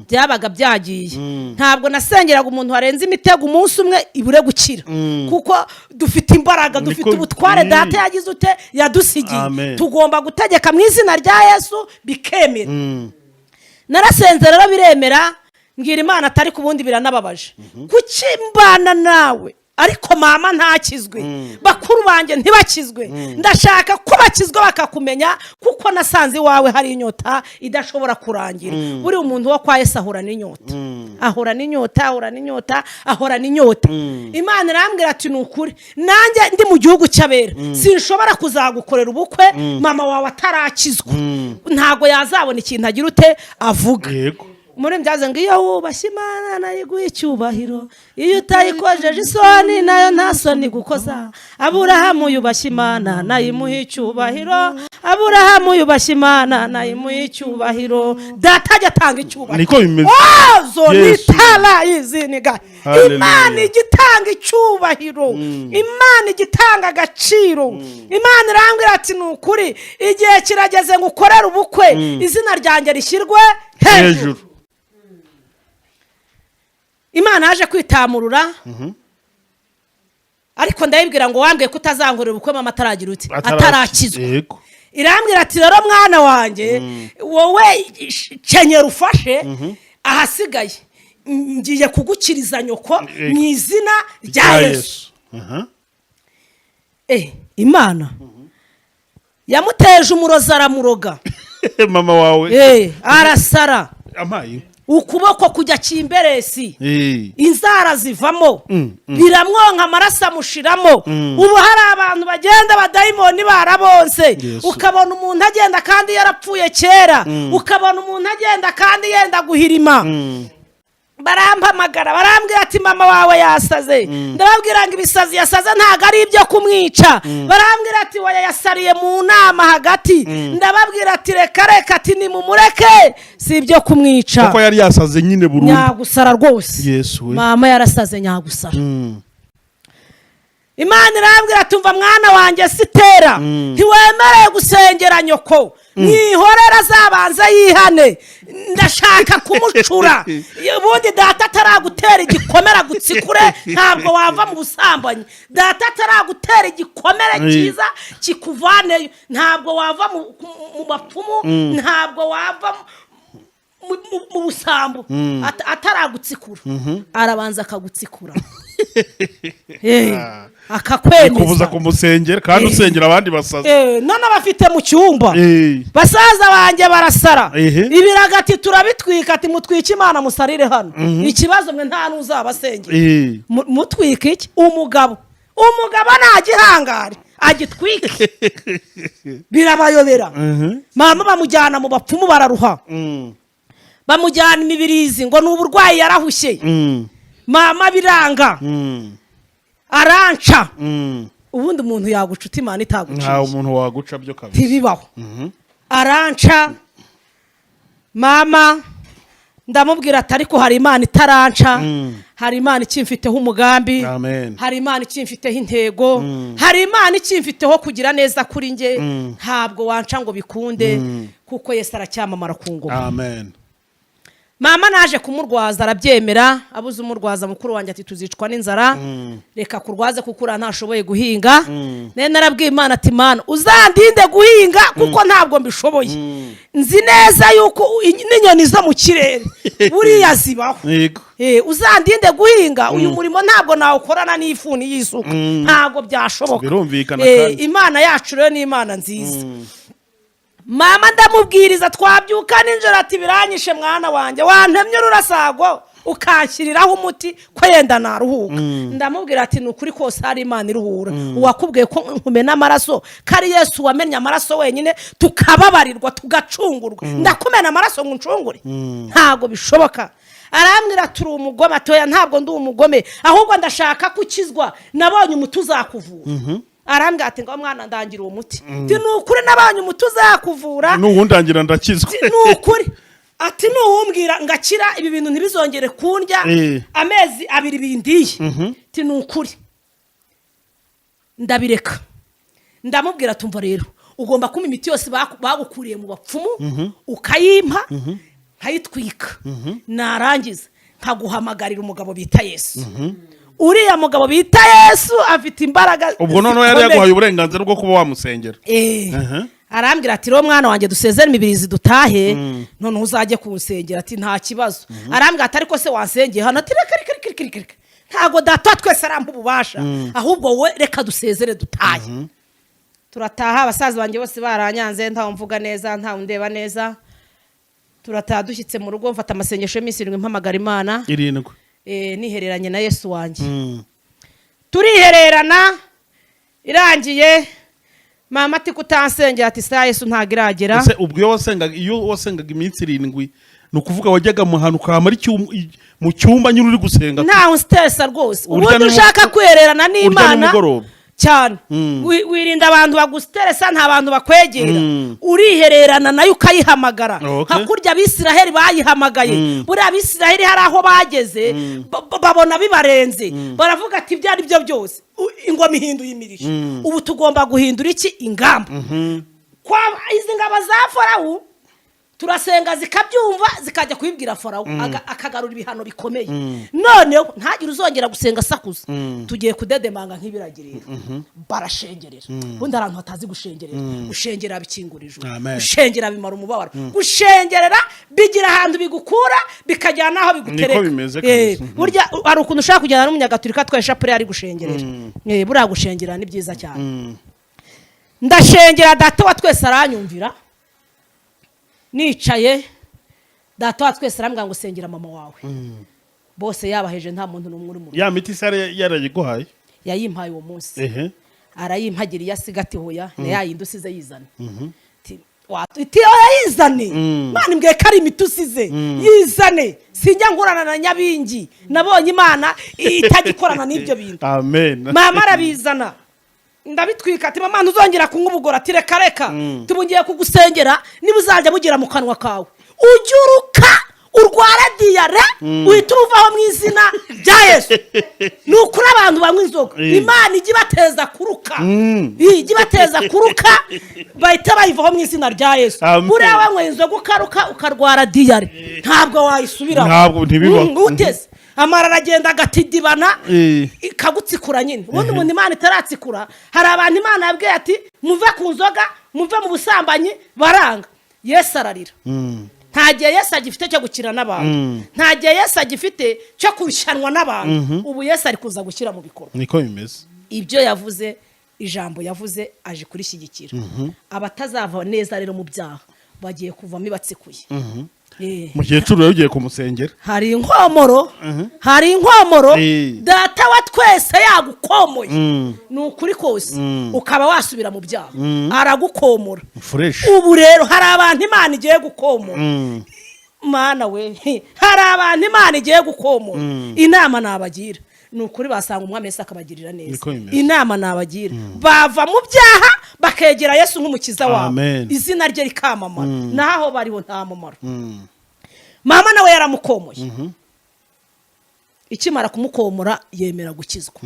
byabaga byagiye. Ntabwo nasengeraga umuntu warenze imitego umunsi umwe ibure gukira, kuko dufite imbaraga, dufite ubutware data yagize ute yadusigiye. Tugomba gutegeka mu izina rya Yesu bikemera. Narasenze rero biremera, mbwira Imana atari ku bundi biranababaje. Kuki mbana nawe ariko mama ntakizwe, bakuru banjye ntibakizwe? Ndashaka ko bakizwa bakakumenya, kuko nasanze iwawe hari inyota idashobora kurangira. Buri umuntu wo kwa Yesu ahora n'inyota, ahora n'inyota, ahora n'inyota, ahora n'inyota. Imana irambwira ati nukuri, nanjye ndi mu gihugu cy'abera, sinshobora kuzagukorera ubukwe mama wawe atarakizwa. Ntago yazabona ikintu agira ute avuga. Muri mbyaze ngo iyo wubashye Imana nayiguha icyubahiro, iyo utayikojeje isoni nayo nta soni gukoza. Aburahamu yubashye Imana nayimuha icyubahiro, Aburahamu yubashye Imana nayimuha icyubahiro. Data ajya atanga icyubahiro. Niko bimeze. Nitara iziniga. Imana igitanga icyubahiro, Imana igitanga agaciro. Imana irambwira ati nukuri, igihe kirageze ngo ukorere ubukwe, izina ryanjye rishyirwe hejuru. Imana yaje kwitamurura, ariko ndayibwira ngo wambwiye ko utazankorera ubukwe mama ataragira uti atarakizwa. Irambwira ati rero mwana wanjye, wowe kenyera ufashe, ahasigaye ngiye kugukiriza nyoko mu izina rya Yesu. Imana yamuteje umurozi aramuroga. Mama wawe arasara, amaye ukuboko kujya kimberesi, inzara zivamo, biramwonka amaraso amushiramo. Ubu hari abantu bagenda abadayimoni barabonse, ukabona umuntu agenda kandi yarapfuye kera, ukabona umuntu agenda kandi yenda guhirima. barampamagara barambwira ati mama wawe yasaze. Ndababwira ngo ibisazi yasaze ntago ari ibyo kumwica. Barambwira ati waya yasariye mu nama hagati. Ndababwira ati reka ati ni mumureke si ibyo kumwica. Kuko yari yasaze nyine burundu. Nyagusara rwose. Yesu we. Mama yarasaze nyagusara. Imana irambwira tumva mwana wanjye sitera ntiwemereye gusengera nyoko mwihorera zabanza yihane ndashaka kumucura ubundi data ataragutera igikomera gutsikure ntabwo wava mu busambanyi data ataragutera igikomere cyiza kikuvaneyo ntabwo wava mu bapfumu ntabwo wava mu busambo ataragutsikura arabanza akagutsikura akakwemeza kubuza kumusengera kandi usengera abandi basaza none abafite mu cyumba basaza banjye barasara ibiragati turabitwika ati mutwike Imana musarire hano ikibazo mwe nta n'uzabasengera mutwike iki umugabo nagihangare agitwike birabayobera mama bamujyana mu bapfumu bararuha bamujyana imibirizi ngo ni uburwayi yarahushye mama biranga aranca ubundi umuntu yagucuta Imana itagucisha nta umuntu waguca byo kabisa ntibibaho aranca mama ndamubwira ati ariko hari Imana itaranca hari Imana ikimfiteho umugambi hari Imana ikimfiteho intego hari Imana ikimfiteho kugira neza kuri nge ntabwo wanca ngo bikunde kuko Yesu aracyamamara ku ngoma amen. Mama naje kumurwaza arabyemera abuze umurwaza mukuru wanjye ati tuzicwa n'inzara reka kurwaze kuko ntashoboye guhinga nene narabwiye Imana ati Mana uzandinde guhinga kuko ntabwo mbishoboye nzi neza yuko n'inyoni zo mu kirere buriya zibaho uzandinde guhinga uyu murimo ntabwo nawukorana n'ifuni y'isuka ntabwo byashoboka Imana yacu rero ni Imana nziza. Mama ndamubwiriza twabyuka ninjoro ati biranyishe mwana wanjye wantemye ururasago ukanshyiriraho umuti ko yenda naruhuka ndamubwira ati nukuri kose hari Imana iruhura uwakubwiye ko nkumena amaraso kari Yesu wamenye amaraso wenyine tukababarirwa tugacungurwa ndakumena amaraso ngo uncungure ntago bishoboka. Arambwira turi umugome atoya ntabwo ndi umugome ahubwo ndashaka kukizwa nabonye umuti uzakuvura arambwira ati ngo mwana ndangira uwo muti nukuri nabanye umuti uzakuvura n'uwundangira ndakizwa nukuri ati nuwumbwira ngakira ibi bintu ntibizongere kundya amezi 2 bindiye ati nukuri ndabireka ndamubwira tumva rero ugomba kuma imiti yose bagukuriye mu bapfumu ukayimpa nkayitwika narangiza nkaguhamagarira umugabo bita Yesu uriya mugabo bita Yesu afite imbaraga ubwo none yari yaguhaye uburenganzira bwo kuba wamusengera arambwira ati ro mwana wanjye dusezere imibirizi dutahe none uzajye kumusengera ati nta kibazo arambwira ati ariko se wansengeye hano ati reka ntago data twese arampa ububasha ahubwo we reka dusezere dutahe turataha abasaza banjye bose baranyanze ntawo mvuga neza ntawo ndeba neza turataha dushyitse mu rugo mfata amasengesho y'iminsi 7 mpamagara Imana 7 nihereranye na Yesu wanjye turihererana irangiye mama ati kutansengera ati sa Yesu ntagiragera ese ubwo iyo wasengaga iminsi 7 nukuvuga wajyaga mu hantu kamara mu cyumba nyine uri gusenga nta unstesa rwose ubundi ushaka kwererana n'Imana cyane wirinda abantu bagusteresa nta bantu bakwegera urihererana nayo ukayihamagara hakurya abisiraheli bayihamagaye buri abisiraheli hari aho bageze babona bibarenze baravuga ati byari byo byose ingoma ihinduye imirishyo ubu tugomba guhindura iki ingamba kwa izi ngaba za Farawo turasenga zikabyumva zikajya kwibwira Farawo akagarura ibihano bikomeye none ntagire uzongera gusenga sakuza tugiye kudedemanga nk'ibiragirira barashengerera bundi abantu batazi gushengerera gushengera bikingurije gushengera bimara umubabaro gushengerera bigira ahantu bigukura bikajyana aho bigutereka burya ari ukuntu ushaka kujyana n'umunyagatulika twesha pure ari gushengerera buriya gushengera ni byiza cyane ndashengera data wa twese aranyumvira nicaye data wa twese arambwira ngo sengera mama wawe bose yabaheje nta muntu n'umwe uri mu ya miti sare yarayiguhaye yayimpaye uwo munsi arayimpagira yasiga ati hoya na yayindi usize yizana itiyo yayizane Imana imbwiye ko ari imiti usize yizane sinjya ngurana na nyabingi nabonye Imana itagikorana n'ibyo bintu amen mama arabizana ndabitwika ati mama ntuzongera kunywa ubugora ati reka tubungiye kugusengera niba uzajya bugira mu kanwa kawe ujuruka urwara diyare uhita uvaho mu izina rya Yesu nukuri abantu banywa inzoga Imana ijya ibateza kuruka ijya ibateza kuruka bahita bayivaho mu izina rya Yesu buriya wanywa inzoga ukaruka ukarwara diyare ntabwo wayisubiraho ntabwo ntibibaho uteze amara aragenda agatidibana ikagutsikura nyine ubundi umuntu Imana itaratsikura hari abantu Imana yabwiye ati muve ku nzoga muve mu busambanyi baranga Yesu ararira nta gihe Yesu agifite cyo gukira n'abantu nta gihe Yesu agifite cyo kurushanwa n'abantu ubu Yesu ari kuza gushyira mu bikorwa niko bimeze ibyo yavuze ijambo yavuze aje kurishyigikira abatazava neza rero mu byaha bagiye kuvamo ibatsikuye mukecuru rero ugiye kumusengera hari inkomoro data wa twese yagukomoye ni ukuri kose ukaba wasubira mu byaha aragukomora ubu rero hari abantu Imana igiye gukomora Mana we hari abantu Imana igiye gukomora inama nabagira ni ukuri basanga umwami Yesu akabagirira neza inama nabagira bava mu byaha bakegera Yesu nk'umukiza wabo izina rye rikamamara naho bariho nta mumaro mama nawe yaramukomoye ikimara kumukomora yemera gukizwa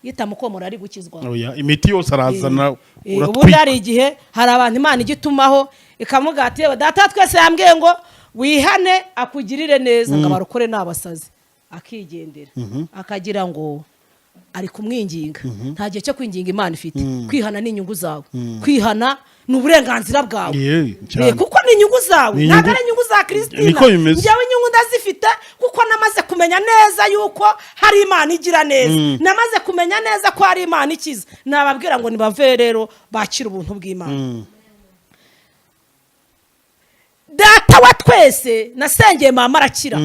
yitamukomora ari gukizwa imiti yose arazana ubu hari igihe hari abantu Imana igitumaho ikamuga ati data twese yambwiye ngo wihane akugirire neza ngo abarokore n'abasazi akigendera akagira ngo ari kumwinginga nta gihe cyo kwinginga Imana ifite kwihana n'inyungu zawe kwihana ni uburenganzira bwawe kuko ni inyungu zawe ntabwo ari inyungu za Kristina njyewe inyungu ndazifite kuko namaze kumenya neza yuko hari Imana igira neza namaze kumenya neza ko hari Imana ikiza nababwira ngo nibave rero bakira ubuntu bw'Imana data wa twese nasengeye mama arakira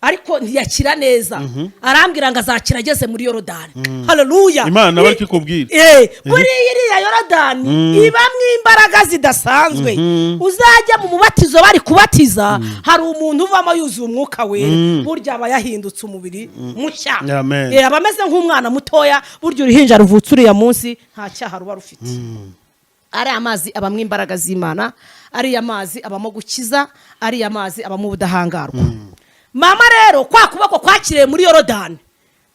ariko ntiyakira neza arambwira ngo azakira ageze muri Yorodani haleluya Imana bari kikubwira muri iriya Yorodani ibamwe imbaraga zidasanzwe uzajya mu mubatizo bari kubatiza hari umuntu uvamo yuzuye umwuka wera burya aba yahindutse umubiri mushya abameze nk'umwana mutoya burya uruhinja ruvutse uriya munsi nta cyaha ruba rufite ari amazi abamwe imbaraga z'Imana ari amazi abamo gukiza ari amazi abamo ubudahangarwa mama rero kwa kuboko kwakiriye muri Yorodani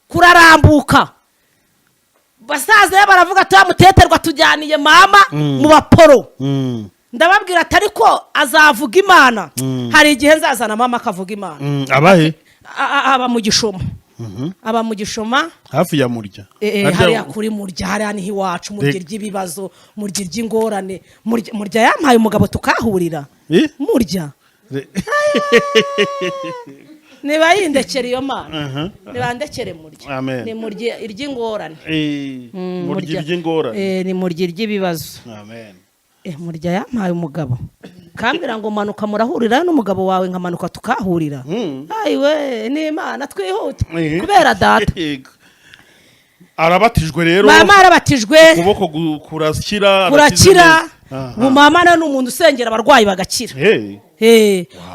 kurarambuka basaza baravuga ati muteterwa tujyaniye mama mu baporo ndababwira ati ariko azavuga Imana hari igihe nzazana mama akavuga Imana abahe aba mu gishoma aba mu gishoma hafi ya murya hariya kuri murya hariya niho iwacu murya ry'ibibazo murya ry'ingorane murya yampaye umugabo tukahurira murya niba yindekera iyo Mana niba ndekere murya ni murya iry'ingorane murya iry'ingorane ni murya iry'ibibazo murya yampaye umugabo kambira ngo manuka murahurira n'umugabo wawe nkamanuka tukahurira ayiwe ni Imana twihute kubera data arabatijwe rero mama arabatijwe ukuboko kurakira ubu mama ni umuntu usengera abarwayi bagakira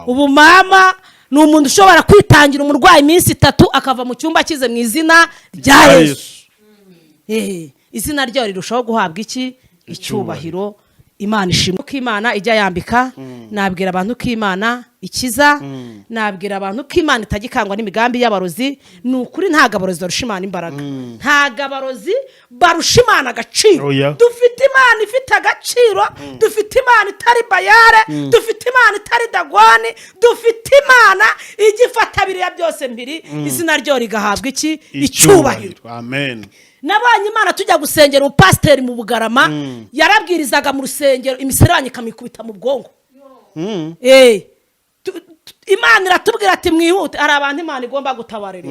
ubu mama ni umuntu ushobora kwitangira umurwayi iminsi 3 akava mu cyumba akize mu izina rya Yesu izina ryayo rirushaho guhabwa iki icyubahiro Imana ishimwe ko Imana ijya yambika nabwira abantu ko Imana ikiza nabwira abantu ko Imana itagikangwa n'imigambi y'abarozi ni ukuri ntago abarozi barusha Imana imbaraga ntago abarozi barusha Imana agaciro dufite Imana ifite agaciro dufite Imana itari bayare dufite Imana itari dagwani dufite Imana igifata biriya byose mbiri izina ryo rigahabwa iki icyubahiro amen nabanye Imana tujya gusengera umupasiteri mu Bugarama yarabwirizaga mu rusengero imiseranye kamikubita mu bwongo Imana iratubwira ati mwihute ari abantu Imana igomba gutabarira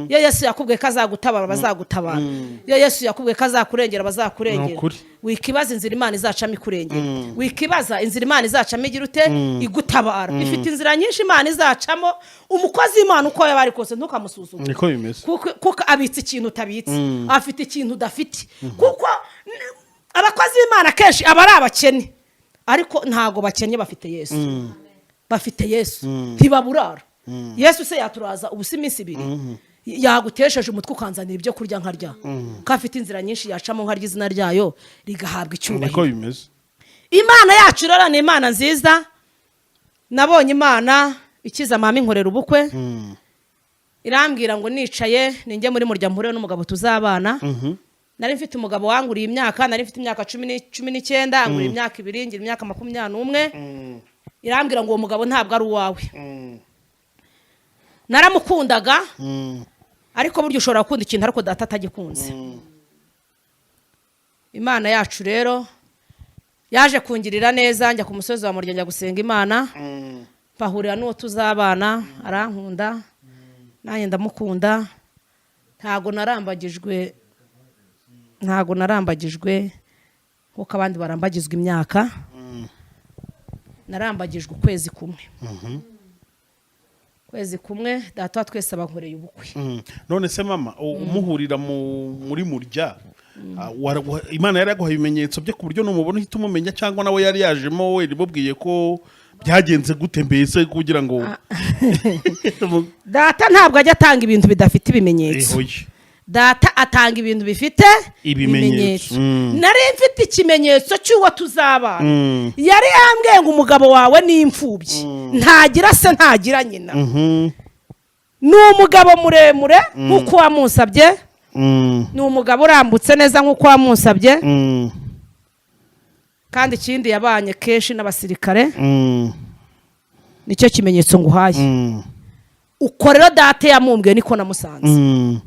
iyo Yesu yakubwiye ko azagutabara bazagutabara iyo Yesu yakubwiye ko azakurengera bazakurengera wikibaza inzira Imana izacamo ikurengera wikibaza inzira Imana izacamo igira ute igutabara ifite inzira nyinshi Imana izacamo umukozi w'Imana uko yabari kose ntukamusuzuma niko bimeze kuko abitse ikintu utabitse afite ikintu udafite kuko abakozi b'Imana kenshi aba ari abakene ariko ntago bakenye bafite Yesu bafite Yesu ntibaburara Yesu se yaturaza ubusa iminsi ibiri yagutesheje umutwe ukanzanira ibyo kurya nkarya ko afite inzira nyinshi yacamo nkarya izina ryayo rigahabwa icyubahiro. niko bimeze. Imana yacu rero ni Imana nziza. Nabonye Imana ikiza mama inkorera ubukwe irambwira ngo nicaye ninjye muri murya mpure n'umugabo tuzabana. Nari mfite umugabo wanguriye imyaka, nari mfite imyaka 19 anguriye imyaka 2 ngira imyaka 21. Irambwira ngo uwo mugabo ntabwo ari uwawe. Naramukundaga ariko buryo ushobora gukunda ikintu ariko data atagikunze. Imana yacu rero yaje kungirira neza, njya ku musozi wa Murya njya gusenga Imana, pahurira n'uwo tuzabana, arankunda nanjye ndamukunda. Ntago narambagijwe kuko abandi barambagizwa imyaka. Narambagijwe ukwezi kumwe. Kwezi kumwe data twese abankoreye ubukwe. None se mama umuhurira muri Murya Imana yari yaguhaye ibimenyetso byo ku buryo n'umubona uhita umumenya cyangwa nawe yari yajemo we ribubwiye ko byagenze gute mbese kugira ngo data ntabwo ajya atanga ibintu bidafite ibimenyetso. Data atanga ibintu bifite ibimenyetso. Nari mfite ikimenyetso cy'uwo tuzabana. Yari yambwiye ngo umugabo wawe ni imfubyi, ntagira se ntagira nyina. Ni umugabo muremure nk'uko wamusabye, ni umugabo urambutse neza nk'uko wamusabye, kandi ikindi yabanye kenshi n'abasirikare. Nicyo kimenyetso nguhaye. Uko rero data yamumbwiye niko namusanze.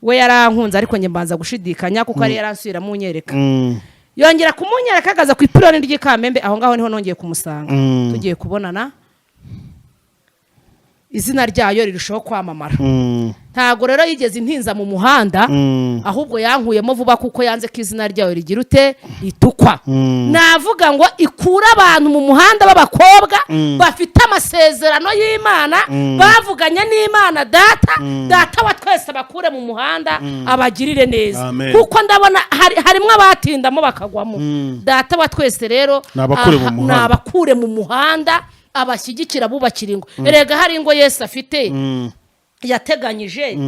We yarankunze ariko nge mbanza gushidikanya kuko ari yaransubira munyereka. Yongera kumunyereka akaza ku ipironi ry'ikamembe, aho ngaho niho nongeye kumusanga. Tugiye kubonana, izina ryayo rirushaho kwamamara. Ntago rero yigeze intinza mu muhanda, ahubwo yankuyemo vuba kuko yanze ko izina ryayo rigira ute ritukwa. Navuga ngo ikura abantu mu muhanda b'abakobwa bafite amasezerano y'Imana, bavuganye n'Imana data wa twese bakure mu muhanda abagirire neza. Kuko ndabona harimo abatindamo bakagwamo. Data wa twese rero nabakure mu muhanda, abashyigikira bubakira ingo. Erega hari ingo Yesu afite yateganyije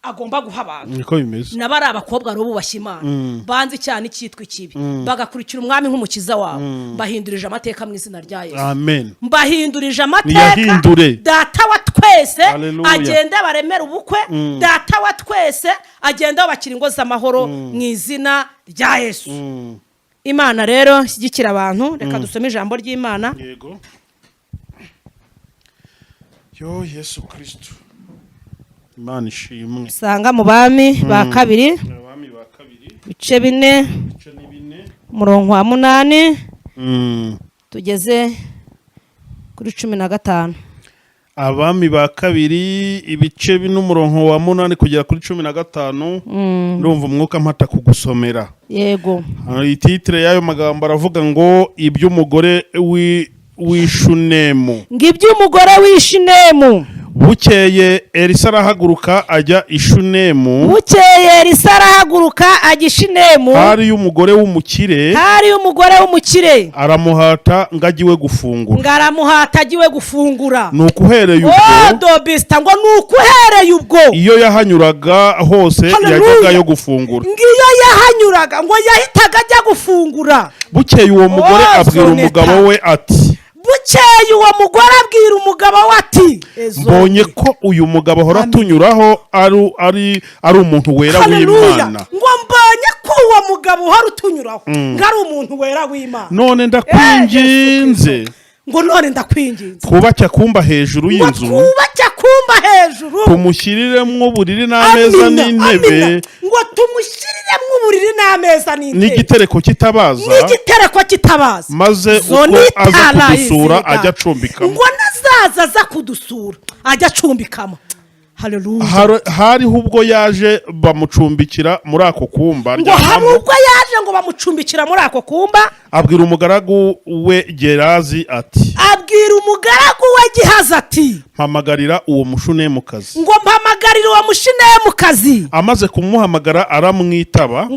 agomba guha abantu. Niko bimeze. Nabari abakobwa rero bubashye Imana, banze cyane icyitwa ikibi, bagakurikira umwami nk'umukiza wabo. Mbahindurije amateka mu izina rya Yesu. Amen. Mbahindurije amateka. Data wa twese agenda baremera ubukwe. Data wa twese agenda babakira ingo z'amahoro mu izina rya Yesu. Imana rero shyigikira abantu. Reka dusome ijambo ry'Imana. Yego. Yo Yesu Kristo. Imana ishimwe. Sanga mu bami ba kabiri. Bice 4. Murongo wa 8. Tugeze kuri 15. Abami ba kabiri ibice 4 umurongo wa 8 kugera kuri 15. Ndumva umwuka mpata kugusomera. Yego. Titre yayo magambo aravuga ngo iby'umugore w'Ishunemu. Ng'iby'umugore w'Ishunemu. Bukeye Elisa arahaguruka ajya Ishunemu. Bukeye Elisa arahaguruka ajya Ishunemu. Hari umugore w'umukire. Aramuhata ngagiwe gufungura. Ngaramuhata agiwe gufungura. Nukuhereye ubwo. Dobista ngo nukuhereye ubwo. Iyo yahanyuraga hose yajyaga yo gufungura. Ngiyo yahanyuraga ngo yahitaga ajya gufungura. Bukeye uwo mugore abwira umugabo we ati. Bukeye uwo mugore abwira umugabo we ati. Mbonye ko uyu mugabo ahora tunyuraho ari umuntu wera w'Imana. Ngo mbonye ko uwo mugabo ahora tunyuraho ngari umuntu wera w'Imana. None ndakwinginze. Ngo none ndakwinginze. Kubacya kumba hejuru y'inzu. Kubacya kumba hejuru. Tumushyiriremo uburiri n'ameza n'intebe. Ngo tumushyiriremo uburiri n'ameza n'intebe. N'igitereko kitabaza. Maze uko aza kudusura ajya acumbikamo. Ngo nazaza aza kudusura ajya acumbikamo. haleluya hariho ubwo yaje bamucumbikira muri ako kumba ngo hari ubwo yaje ngo bamucumbikira muri ako kumba abwira umugaragu we Gerazi ati mpamagarira uwo mushunemukazi ngo mpamagarira uwo mushunemukazi amaze kumuhamagara aramwitaba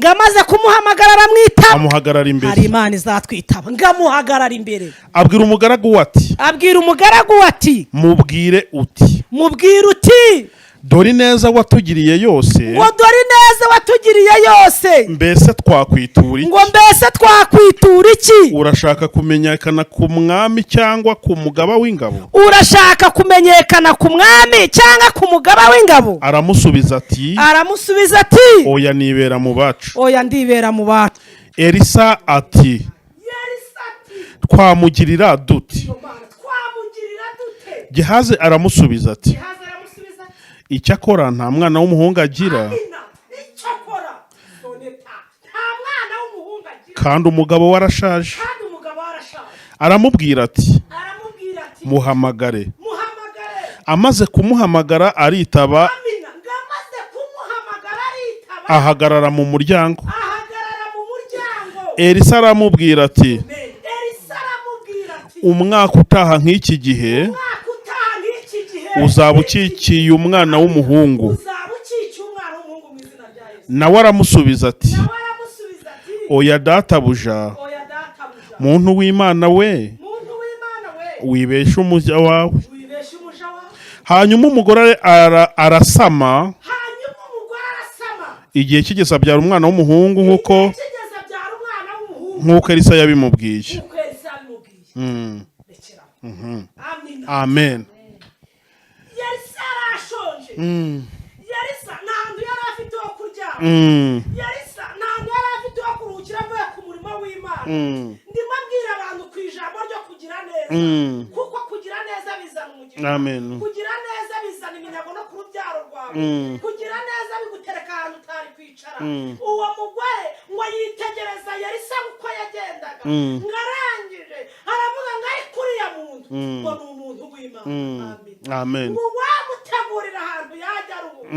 amuhagarara imbere hari Imana izatwitaba ngamuhagarara imbere abwira umugaragu we ati mubwire uti dore neza watugiriye yose mbese twakwitura iki urashaka kumenyekana ku mwami cyangwa ku mugaba w'ingabo aramusubiza ati oya nibera mu bacu Elisa ati twamugirira dute Gehazi aramusubiza ati icyakora nta mwana w'umuhungu agira kandi umugabo warashaje aramubwira ati muhamagare amaze kumuhamagara aritaba ahagarara mu muryango Elisa aramubwira ati umwaka utaha nk'iki gihe uzaba ukikiye umwana w'umuhungu nawe aramusubiza ati oya databuja muntu w'Imana we wibesha umuja wawe hanyuma umugore arasama igihe kigeze abyara umwana w'umuhungu nk'uko Elisa yabimubwiye amen Yarisa ntabwo yari afite wo kuryama Yarisa ntabwo yari afite wo kuruhukira avuye ku murimo w'Imana ndimo mbwira abantu ku ijambo ryo kugira neza kuko kugira neza bizana umugisha kugira neza bizana iminyago no ku rubyaro rwawe kugira neza bigutereka ahantu utari kwicara uwo mugore ngo yitegereza Yarisa uko yagendaga ngarangije aravuga ngo ari kuriya muntu ngo ni umuntu w'Imana amen wamutegurira ahantu yajya aruhuka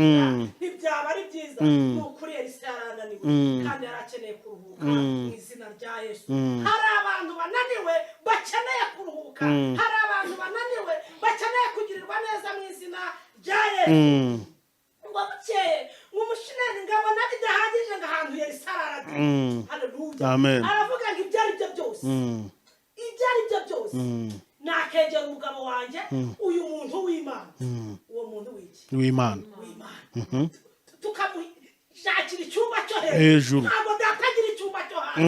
ntibyaba ari byiza n'ukuri Elisa yarananiwe kandi yarakeneye kuruhuka mu izina rya Yesu hari abantu bananiwe bakeneye kuruhuka hari abantu bananiwe bakeneye kugirirwa neza mu izina rya Yesu ngo bukeye umushineni ngabona bidahagije ngo ahantu Elisa araraga haleluya aravuga ngo ibyo ari byo byose nakegera umugabo wanjye uyu muntu w'Imana uwo muntu w'Imana tukamushakira icyumba cyo hejuru ntabwo datagira icyumba cyo hasi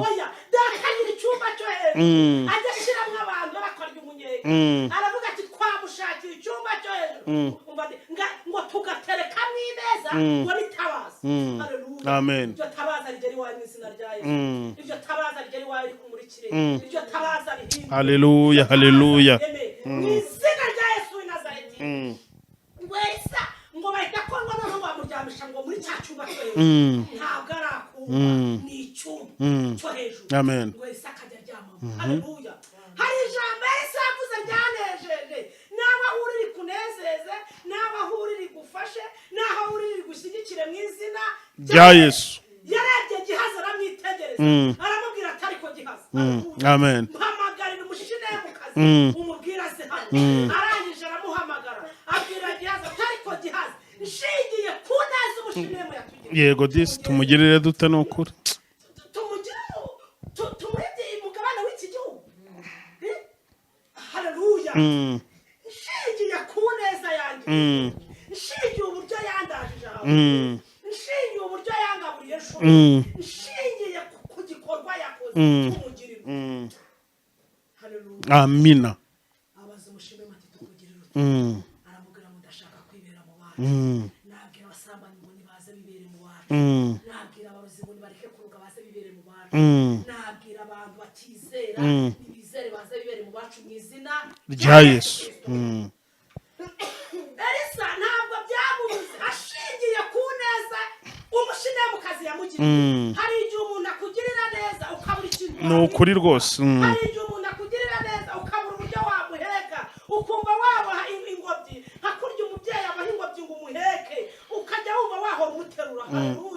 oya datagira icyumba cyo hejuru ajya ashyiramo abantu bakarya umunyenga aravuga ati twamushakira icyumba cyo hejuru ngo tugaterekamo imeza ngo nitabaza amen iryo tabaza rigera iwawe mu izina rya Yesu iryo tabaza rigera iwawe rikumurikire iryo tabaza rihimba haleluya mu izina rya Yesu w'i Nazareti wese ngo bahita ko ngo no bamuryamisha ngo muri cya cyumba cyo hejuru ntabwo arakumva ni icyumba cyo hejuru amen wese akajya aryamamo haleluya hari ijambo Yesu yavuze ryanejeje nawe aho uri rikunezeze nawe aho uri rigufashe naho aho uri rigushyigikire mu izina rya Yesu yarebye Gehazi aramwitegereza aramubwira ati ariko Gehazi amen mpamagarira umushinemukazi umubwira se hano arangije aramuhamagara abwira Gehazi ati ariko Gehazi nshingiye ku neza umushinemu yatugiriye yego disi tumugirire dute n'ukuri tumurinde umugabane w'iki gihugu haleluya nshingiye ku neza yanjye nshingiye uburyo yandajije aho nshingiye uburyo yangaburiye ejo nshingiye ku gikorwa yakoze tumugirire haleluya amina abaza umushinemu ati tukugirire aramubwira ngo ndashaka kwibera mu bantu nabwira abasambanyi ngo nibaze bibere mu bantu nabwira abarozi ngo nibareke kuruga baze bibere mu bantu nabwira abantu batizera nibizere baze bibere mu bacu mu izina rya Yesu Elisa ntabwo byamubuze ashingiye ku neza umushinemukazi yamugiriye hari igihe umuntu akugirira neza ukabura ikintu ni ukuri rwose hari igihe umuntu akugirira neza ukabura uburyo wamuheka ukumva wabaha ingobyi hakurya umubyeyi abaha ingobyi ngo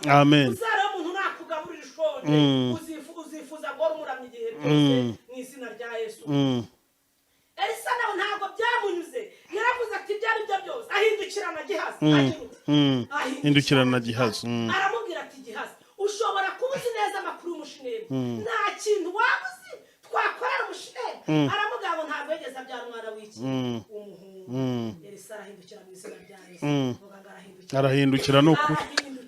Amen. uzara umuntu nakugaburira ishonje uzifuza guhora umuramya igihe cyose mu izina rya Yesu. Elisa nawe ntabwo byamunyuze, yaravuze ati ibyo ari byo byose, ahindukirana Gehazi. Ahindukirana Gehazi aramubwira ati Gehazi, ushobora kuba uzi neza amakuru y'umushinemu, nta kintu waba uzi twakorera umushinemu. Aramubwira ngo ntabwo yigeze abyara umwana w'iki umuhungu. Elisa arahindukira mu izina rya Yesu. Arahindukira no kuri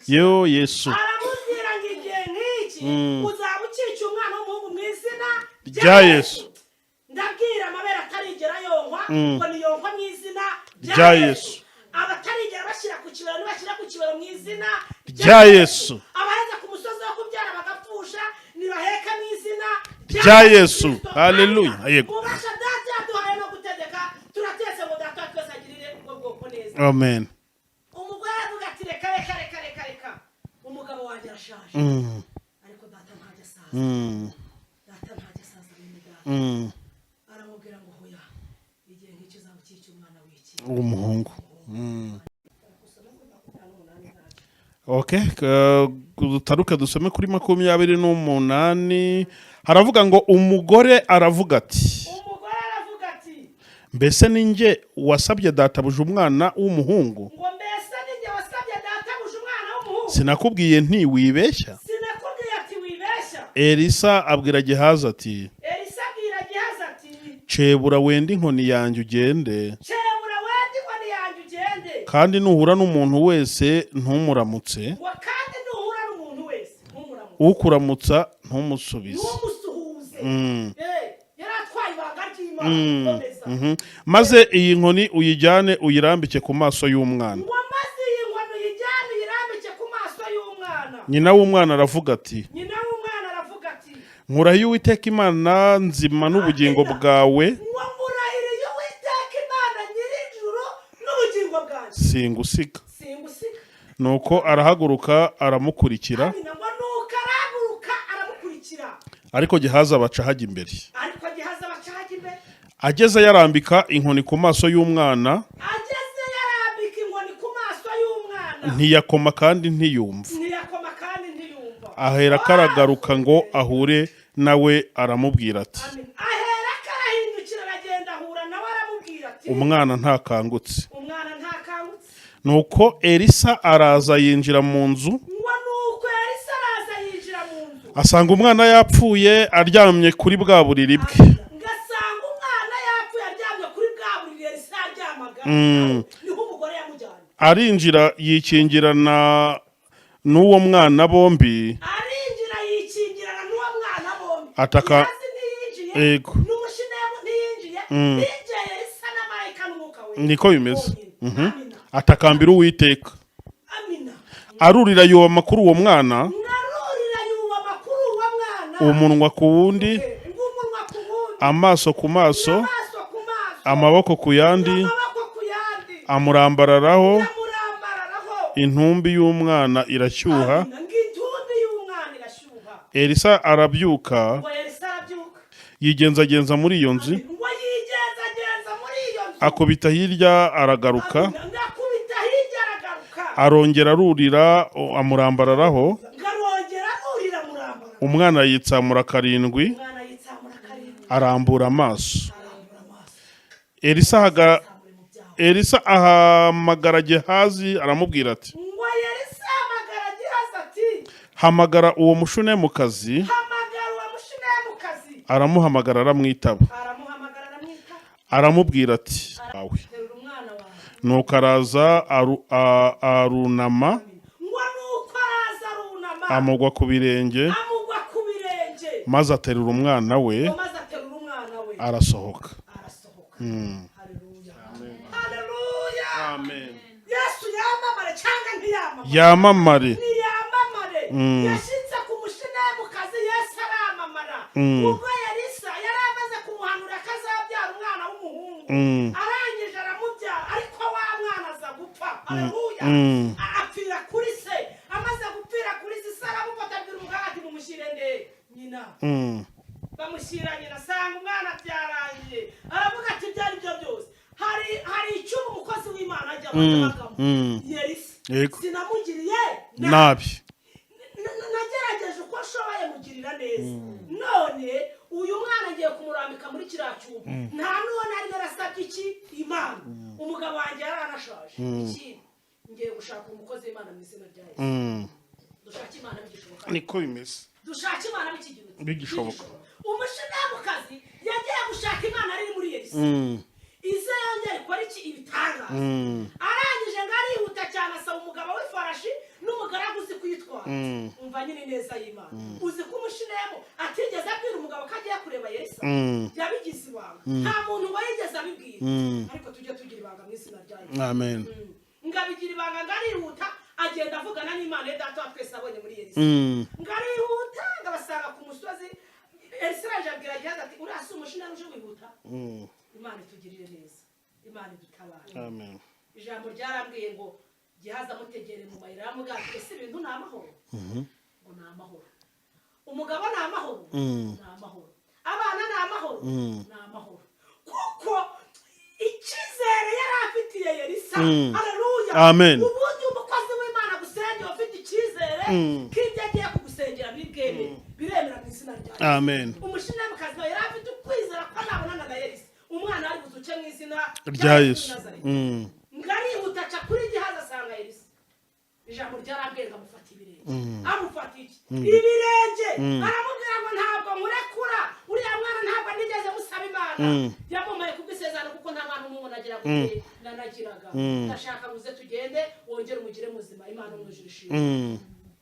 yo Yesu. Aramubwira ngo igihe nk'iki uzaba ukica umwana w'umuhungu mu izina rya Yesu. Ndabwira amabere atarigera yonkwa ngo ni yonkwa mu izina rya Yesu. Abatarigera bashyira ku kibero nibashyira ku kibero mu izina rya Yesu. Abaheza ku musozi wo kubyara bagapfusha nibaheka mu izina rya Yesu. Haleluya. Yego. Ubasha data yaduhaye no gutegeka, turatetse ngo data twese agirire ubwo bwoko neza. Amen. Umugore avuga ati reka umugabo wanjye arashaje, ariko data ntajya asaza. Data ntajya asaza bene. Aramubwira ngo hoya igihe nk'icyo uzaba ukica umwana w'iki umuhungu. Okay, dutaruke dusome kuri 28. Haravuga ngo umugore aravuga ati mbese ninjye wasabye databuja umwana w'umuhungu? Sinakubwiye nti wibeshya? Elisa abwira Gehazi ati cebura wenda inkoni yanjye ugende, kandi nuhura n'umuntu wese ntumuramutse, ukuramutsa ntumusubize. Maze iyi nkoni uyijyane uyirambike ku maso y'umwana. Nyina w'umwana aravuga ati nkurahiye Uwiteka Imana nzima n'ubugingo bwawe, singusiga. Nuko arahaguruka aramukurikira, ariko Gehazi abaca hajya imbere. Ageze yarambika inkoni ku maso y'umwana, ntiyakoma kandi ntiyumva. Ahera karagaruka ngo ahure nawe, aramubwira ati umwana ntakangutse. Nuko Elisa araza yinjira mu nzu, asanga umwana yapfuye aryamye kuri bwa buriri bwe. Arinjira yikingirana n'uwo mwana bombi, ataka ego niko bimeze. Atakambira Uwiteka, arurira yubama kuri uwo mwana, umunwa ku wundi, amaso ku maso, amaboko ku yandi, amurambararaho. Intumbi y'umwana irashyuha. Elisa arabyuka yigenzagenza muri iyo nzu, akubita hirya aragaruka, arongera arurira amurambararaho. Umwana yitsamura karindwi, arambura amaso. Elisa ahamagara Gehazi aramubwira ati hamagara uwo mushunemukazi. Aramuhamagara aramwitaba, aramubwira ati awe. Nuko araza arunama, amugwa ku birenge, maze aterura umwana we, arasohoka. Amen. Yesu yamamare cyangwa ntiyamamare? Yamamare. Yashitse ku mushinemukazi, Yesu aramamara. Ubwo Elisa yari amaze kumuhanura akazabyara umwana w'umuhungu, arangije aramubyara, ariko wa mwana aza gupfa. Haleluya. Apfira kuri se. Amaze gupfira kuri se, Sara amufata abwira umugabo ati mumushyire nyina. Bamushyira nyina, asanga umwana byarangiye. Aravuga ati byari byo byose. Hari icyuma umukozi w'Imana ajya abagamo. Elisa sinamugiriye nabi nagerageje uko ashoboye mugirira neza none uyu mwana ngiye kumurambika muri kiriya cyumba nta n'uwo nari narasabye iki imana umugabo wanjye yaranashaje iki ngiye gushaka umukozi w'imana mu izina rya Yesu dushaka imana bigishoboka niko bimeze dushaka imana bigishoboka umushingamukazi yagiye gushaka imana ari muri Yesu ize yongera ikora iki ibitangaza arangije ngo arihuta cyane asaba umugabo w'ifarashi n'umugaragu uzi kwitwara umva nyine neza y'imana uzi ko umushinemo atigeze abwira umugabo ko agiye kureba Yesu yabigize ibanga nta muntu ngo yigeze abibwira ariko tujye tugira ibanga mu izina rya Yesu amen ngabigira ibanga ngo arihuta agenda avugana n'imana ya data wa twese abonye muri Yesu ngo arihuta ngabasanga ku musozi Esiraje abwira agihaza ati uriya si umushinemo uje wihuta imana itugirire neza imana idutabare amen ijambo ryarambwiye ngo gihaza mutegere mu mayira y'amugati ese ibintu ni amahoro ngo ni amahoro umugabo ni amahoro ni amahoro abana ni amahoro ni amahoro kuko icyizere yari afitiye Elisa haleluya amen ubundi umukozi w'imana gusengera ufite icyizere k'ibyo agiye kugusengera biremera mu izina rya Yesu amen umushingamukazi yari afite ukwizera ko nabonana na Elisa umwana ari buzuke mu izina rya Yesu ngarihuta aca kuri gihaza asanga Elisa ijambo ryarambwiye ngo amufata ibirenge amufata iki ibirenge aramubwira ngo ntabwo murekura uriya mwana ntabwo nigeze musaba imana yamumaye kubwisezerano kuko nta mwana umwe nagira gute nanagiraga ndashaka muze tugende wongere umugire muzima imana umujira ishimwe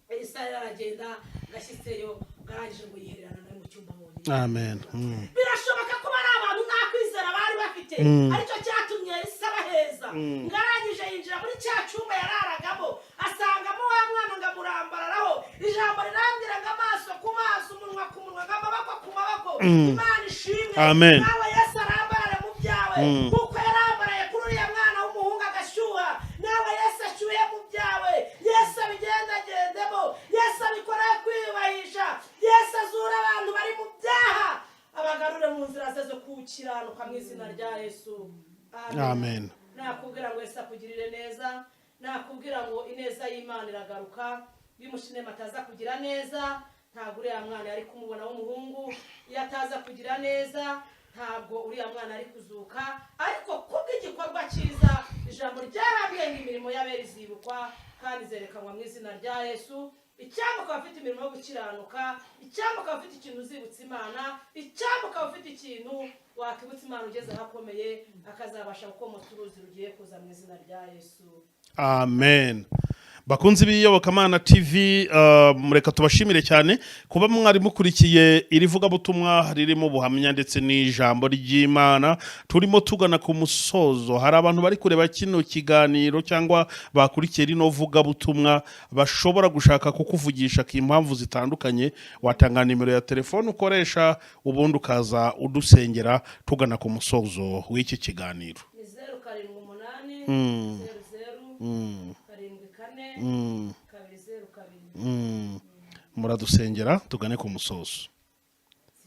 Elisa aragenda gashyitseyo garangije ngo yihererana nawe mu cyumba wonyine amen birashoboka ko bari abantu nta kwizera bari bafite aricyo cyatumye Elisa baheza ngarangije yinjira muri cya cyumba yararagamo asangamo wa mwana ngo amurambararaho ijambo rirambwira ngo amaso ku maso umunwa ku munwa amaboko ku maboko imana ishimwe nawe Yesu arambarare mu byawe kuko yarambaraye kuri uriya mwana w'umuhungu agashyuha nawe Yesu ashyuye mu byawe Yesu abigendagendemo Yesu abikoreye kwiyubahisha Yesu azura abantu bari mu byaha abagarure mu nzira ze zo gukiranuka mu izina rya Yesu amen nakubwira ngo Yesu akugirire neza nakubwira ngo ineza y'Imana iragaruka bimushinema ataza kugira neza ntabwo uriya mwana yari kumubona w'umuhungu iyo ataza kugira neza ntabwo uriya mwana ari kuzuka ariko kubw'igikorwa cyiza ijambo ryarambwiye ngo imirimo y'abera izibukwa kandi zerekanwa mu izina rya Yesu icyambo ukaba ufite imirimo yo gukiranuka icyambo ukaba ufite ikintu uzibutsa imana icyambo ukaba ufite ikintu wakibutsa imana ugeze ahakomeye akazabasha gukomota uruzi rugiye kuza mu izina rya Yesu amen bakunzi b'iyobokamana TV mureka tubashimire cyane kuba mwari mukurikiye iri vugabutumwa ririmo ubuhamya ndetse n'ijambo ry'Imana turimo tugana ku musozo hari abantu bari kureba kino kiganiro cyangwa bakurikiye rino vugabutumwa bashobora gushaka kukuvugisha k'impamvu zitandukanye watanga nimero ya telefone ukoresha ubundi ukaza udusengera tugana ku musozo w'iki kiganiro 078 muradusengera tugane ku musozo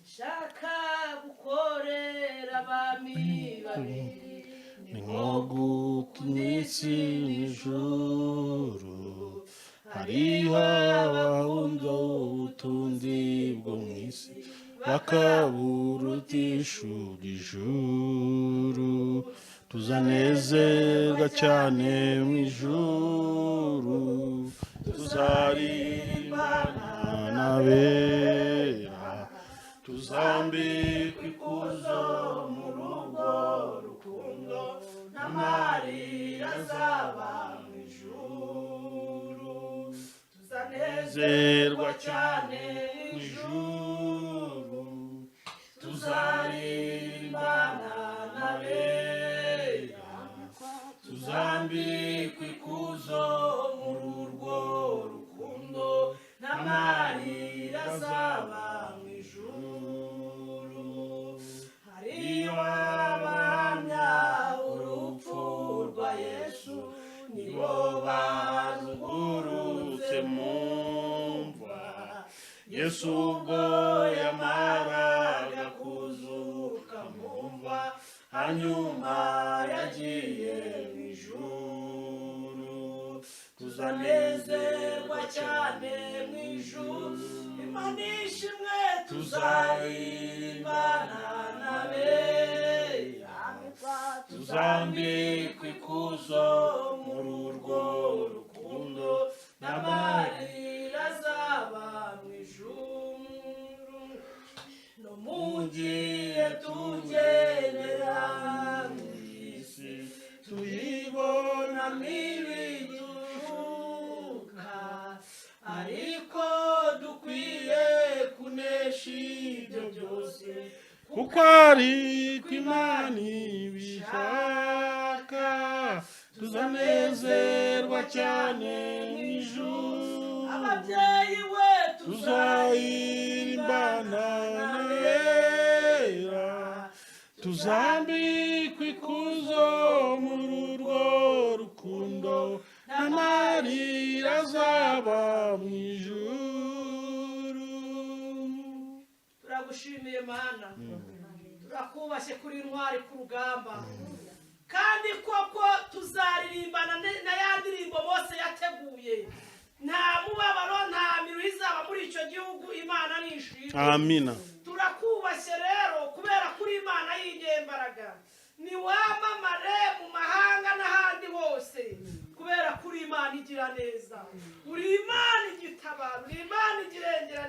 Sishaka gukorera abami babiri ni nko gutunisi n'ijuru hariho abahunda ubutunzi bwo mu isi bakaburutisha ijuru tuzanezerwa cyane mu ijuru tuzarimbana n'abera tuzambikwa ikuzo mu rugo rukundo n'amarira azaba mu ijuru tuzanezerwa cyane mu ijuru tuzarimbana n'abera tuzambikwa ikuzo muri urwo rukundo n'amarira azaba mu ijuru hariyo abahamya urupfu rwa Yesu nibo bazungurutse mu mva Yesu ubwo yamaraga kuzuka mu mva hanyuma yagiye mu ijuru tuzanezerwa cyane mu ijuru. Imana ishimwe tuzaririmbana n'abera, tuzambikwa ikuzo muri urwo rukundo, n'amarira azaba mu ijuru. No mu gihe tugendera mu isi tuyibonamo ibiduka, ariko dukwiye kunesha ibyo byose, kuko ari ko Imana ibishaka. Tuzanezerwa cyane mu ijuru, ababyeyi we tuzayirimbana n'abera, tuzambikwa ikuzo muri urwo rukundo, n'amarira azaba mu ijuru. Turagushimiye Mana, turakubashye kuri intwari ku rugamba, kandi koko tuzaririmbana na ya ndirimbo Mose yateguye. Nta mubabaro, nta miruho izaba muri icyo gihugu. Imana nishimwe. Amina. Turakubashye rero kubera kuri Imana y'inyembaraga, niwamamare mu mahanga n'ahandi hose, kubera kuri Imana igira neza. Uri Imana igitabara, uri Imana igirengera.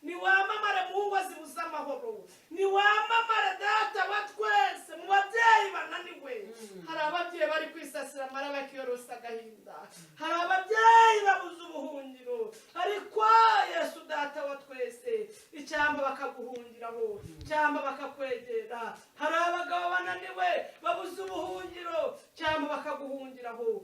Niwamamare mu ngo zibuze amahoro, niwamamare Data wa twese mu babyeyi bananiwe. Hari ababyeyi bari kwisasira amara bakiyorosa agahinda, hari ababyeyi babuze ubuhungiro, ariko Yesu Data wa twese, icyamba bakaguhungiraho, cyamba bakakwegera. Hari abagabo bananiwe babuze ubuhungiro, cyamba bakaguhungiraho.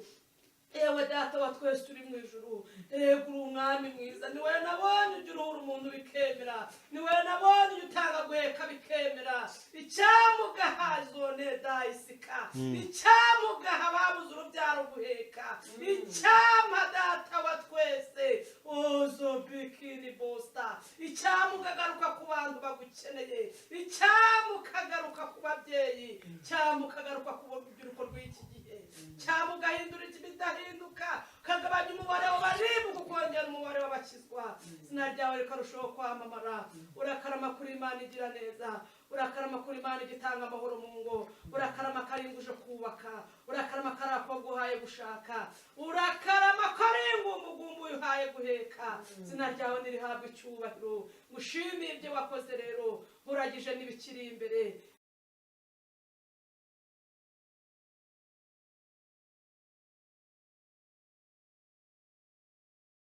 Ewe Data wa twese uri mu ijuru, ego uri umwami mwiza. Niwe nabonye ujya uruhura umuntu bikemera, niwe nabonye ujya utanga guheka bikemera. Icyamugaha zone dayisika, icyamugaha babuze urubyaro guheka, icyama Data wa twese ozo bikini bosta, icyamugagaruka ku bantu bagukeneye, icyamukagaruka ku babyeyi, icyamukagaruka ku rubyiruko rw'iki gihe, cyamugahindura ibidahinduka, ukagabanya umubare w'abarimu ukongera umubare w'abakizwa. Izina ryawe rikarushaho kwamamara. Urakarama kuri Imana igira neza, urakarama kuri Imana igitanga amahoro mu ngo, urakarama karinguje kubaka, urakarama karakobwa uhaye gushaka, urakarama karingumugumbu uhaye guheka. Izina ryawe nirihabwe icyubahiro. Mushimiye ibyo wakoze rero, muragije n'ibikiri imbere.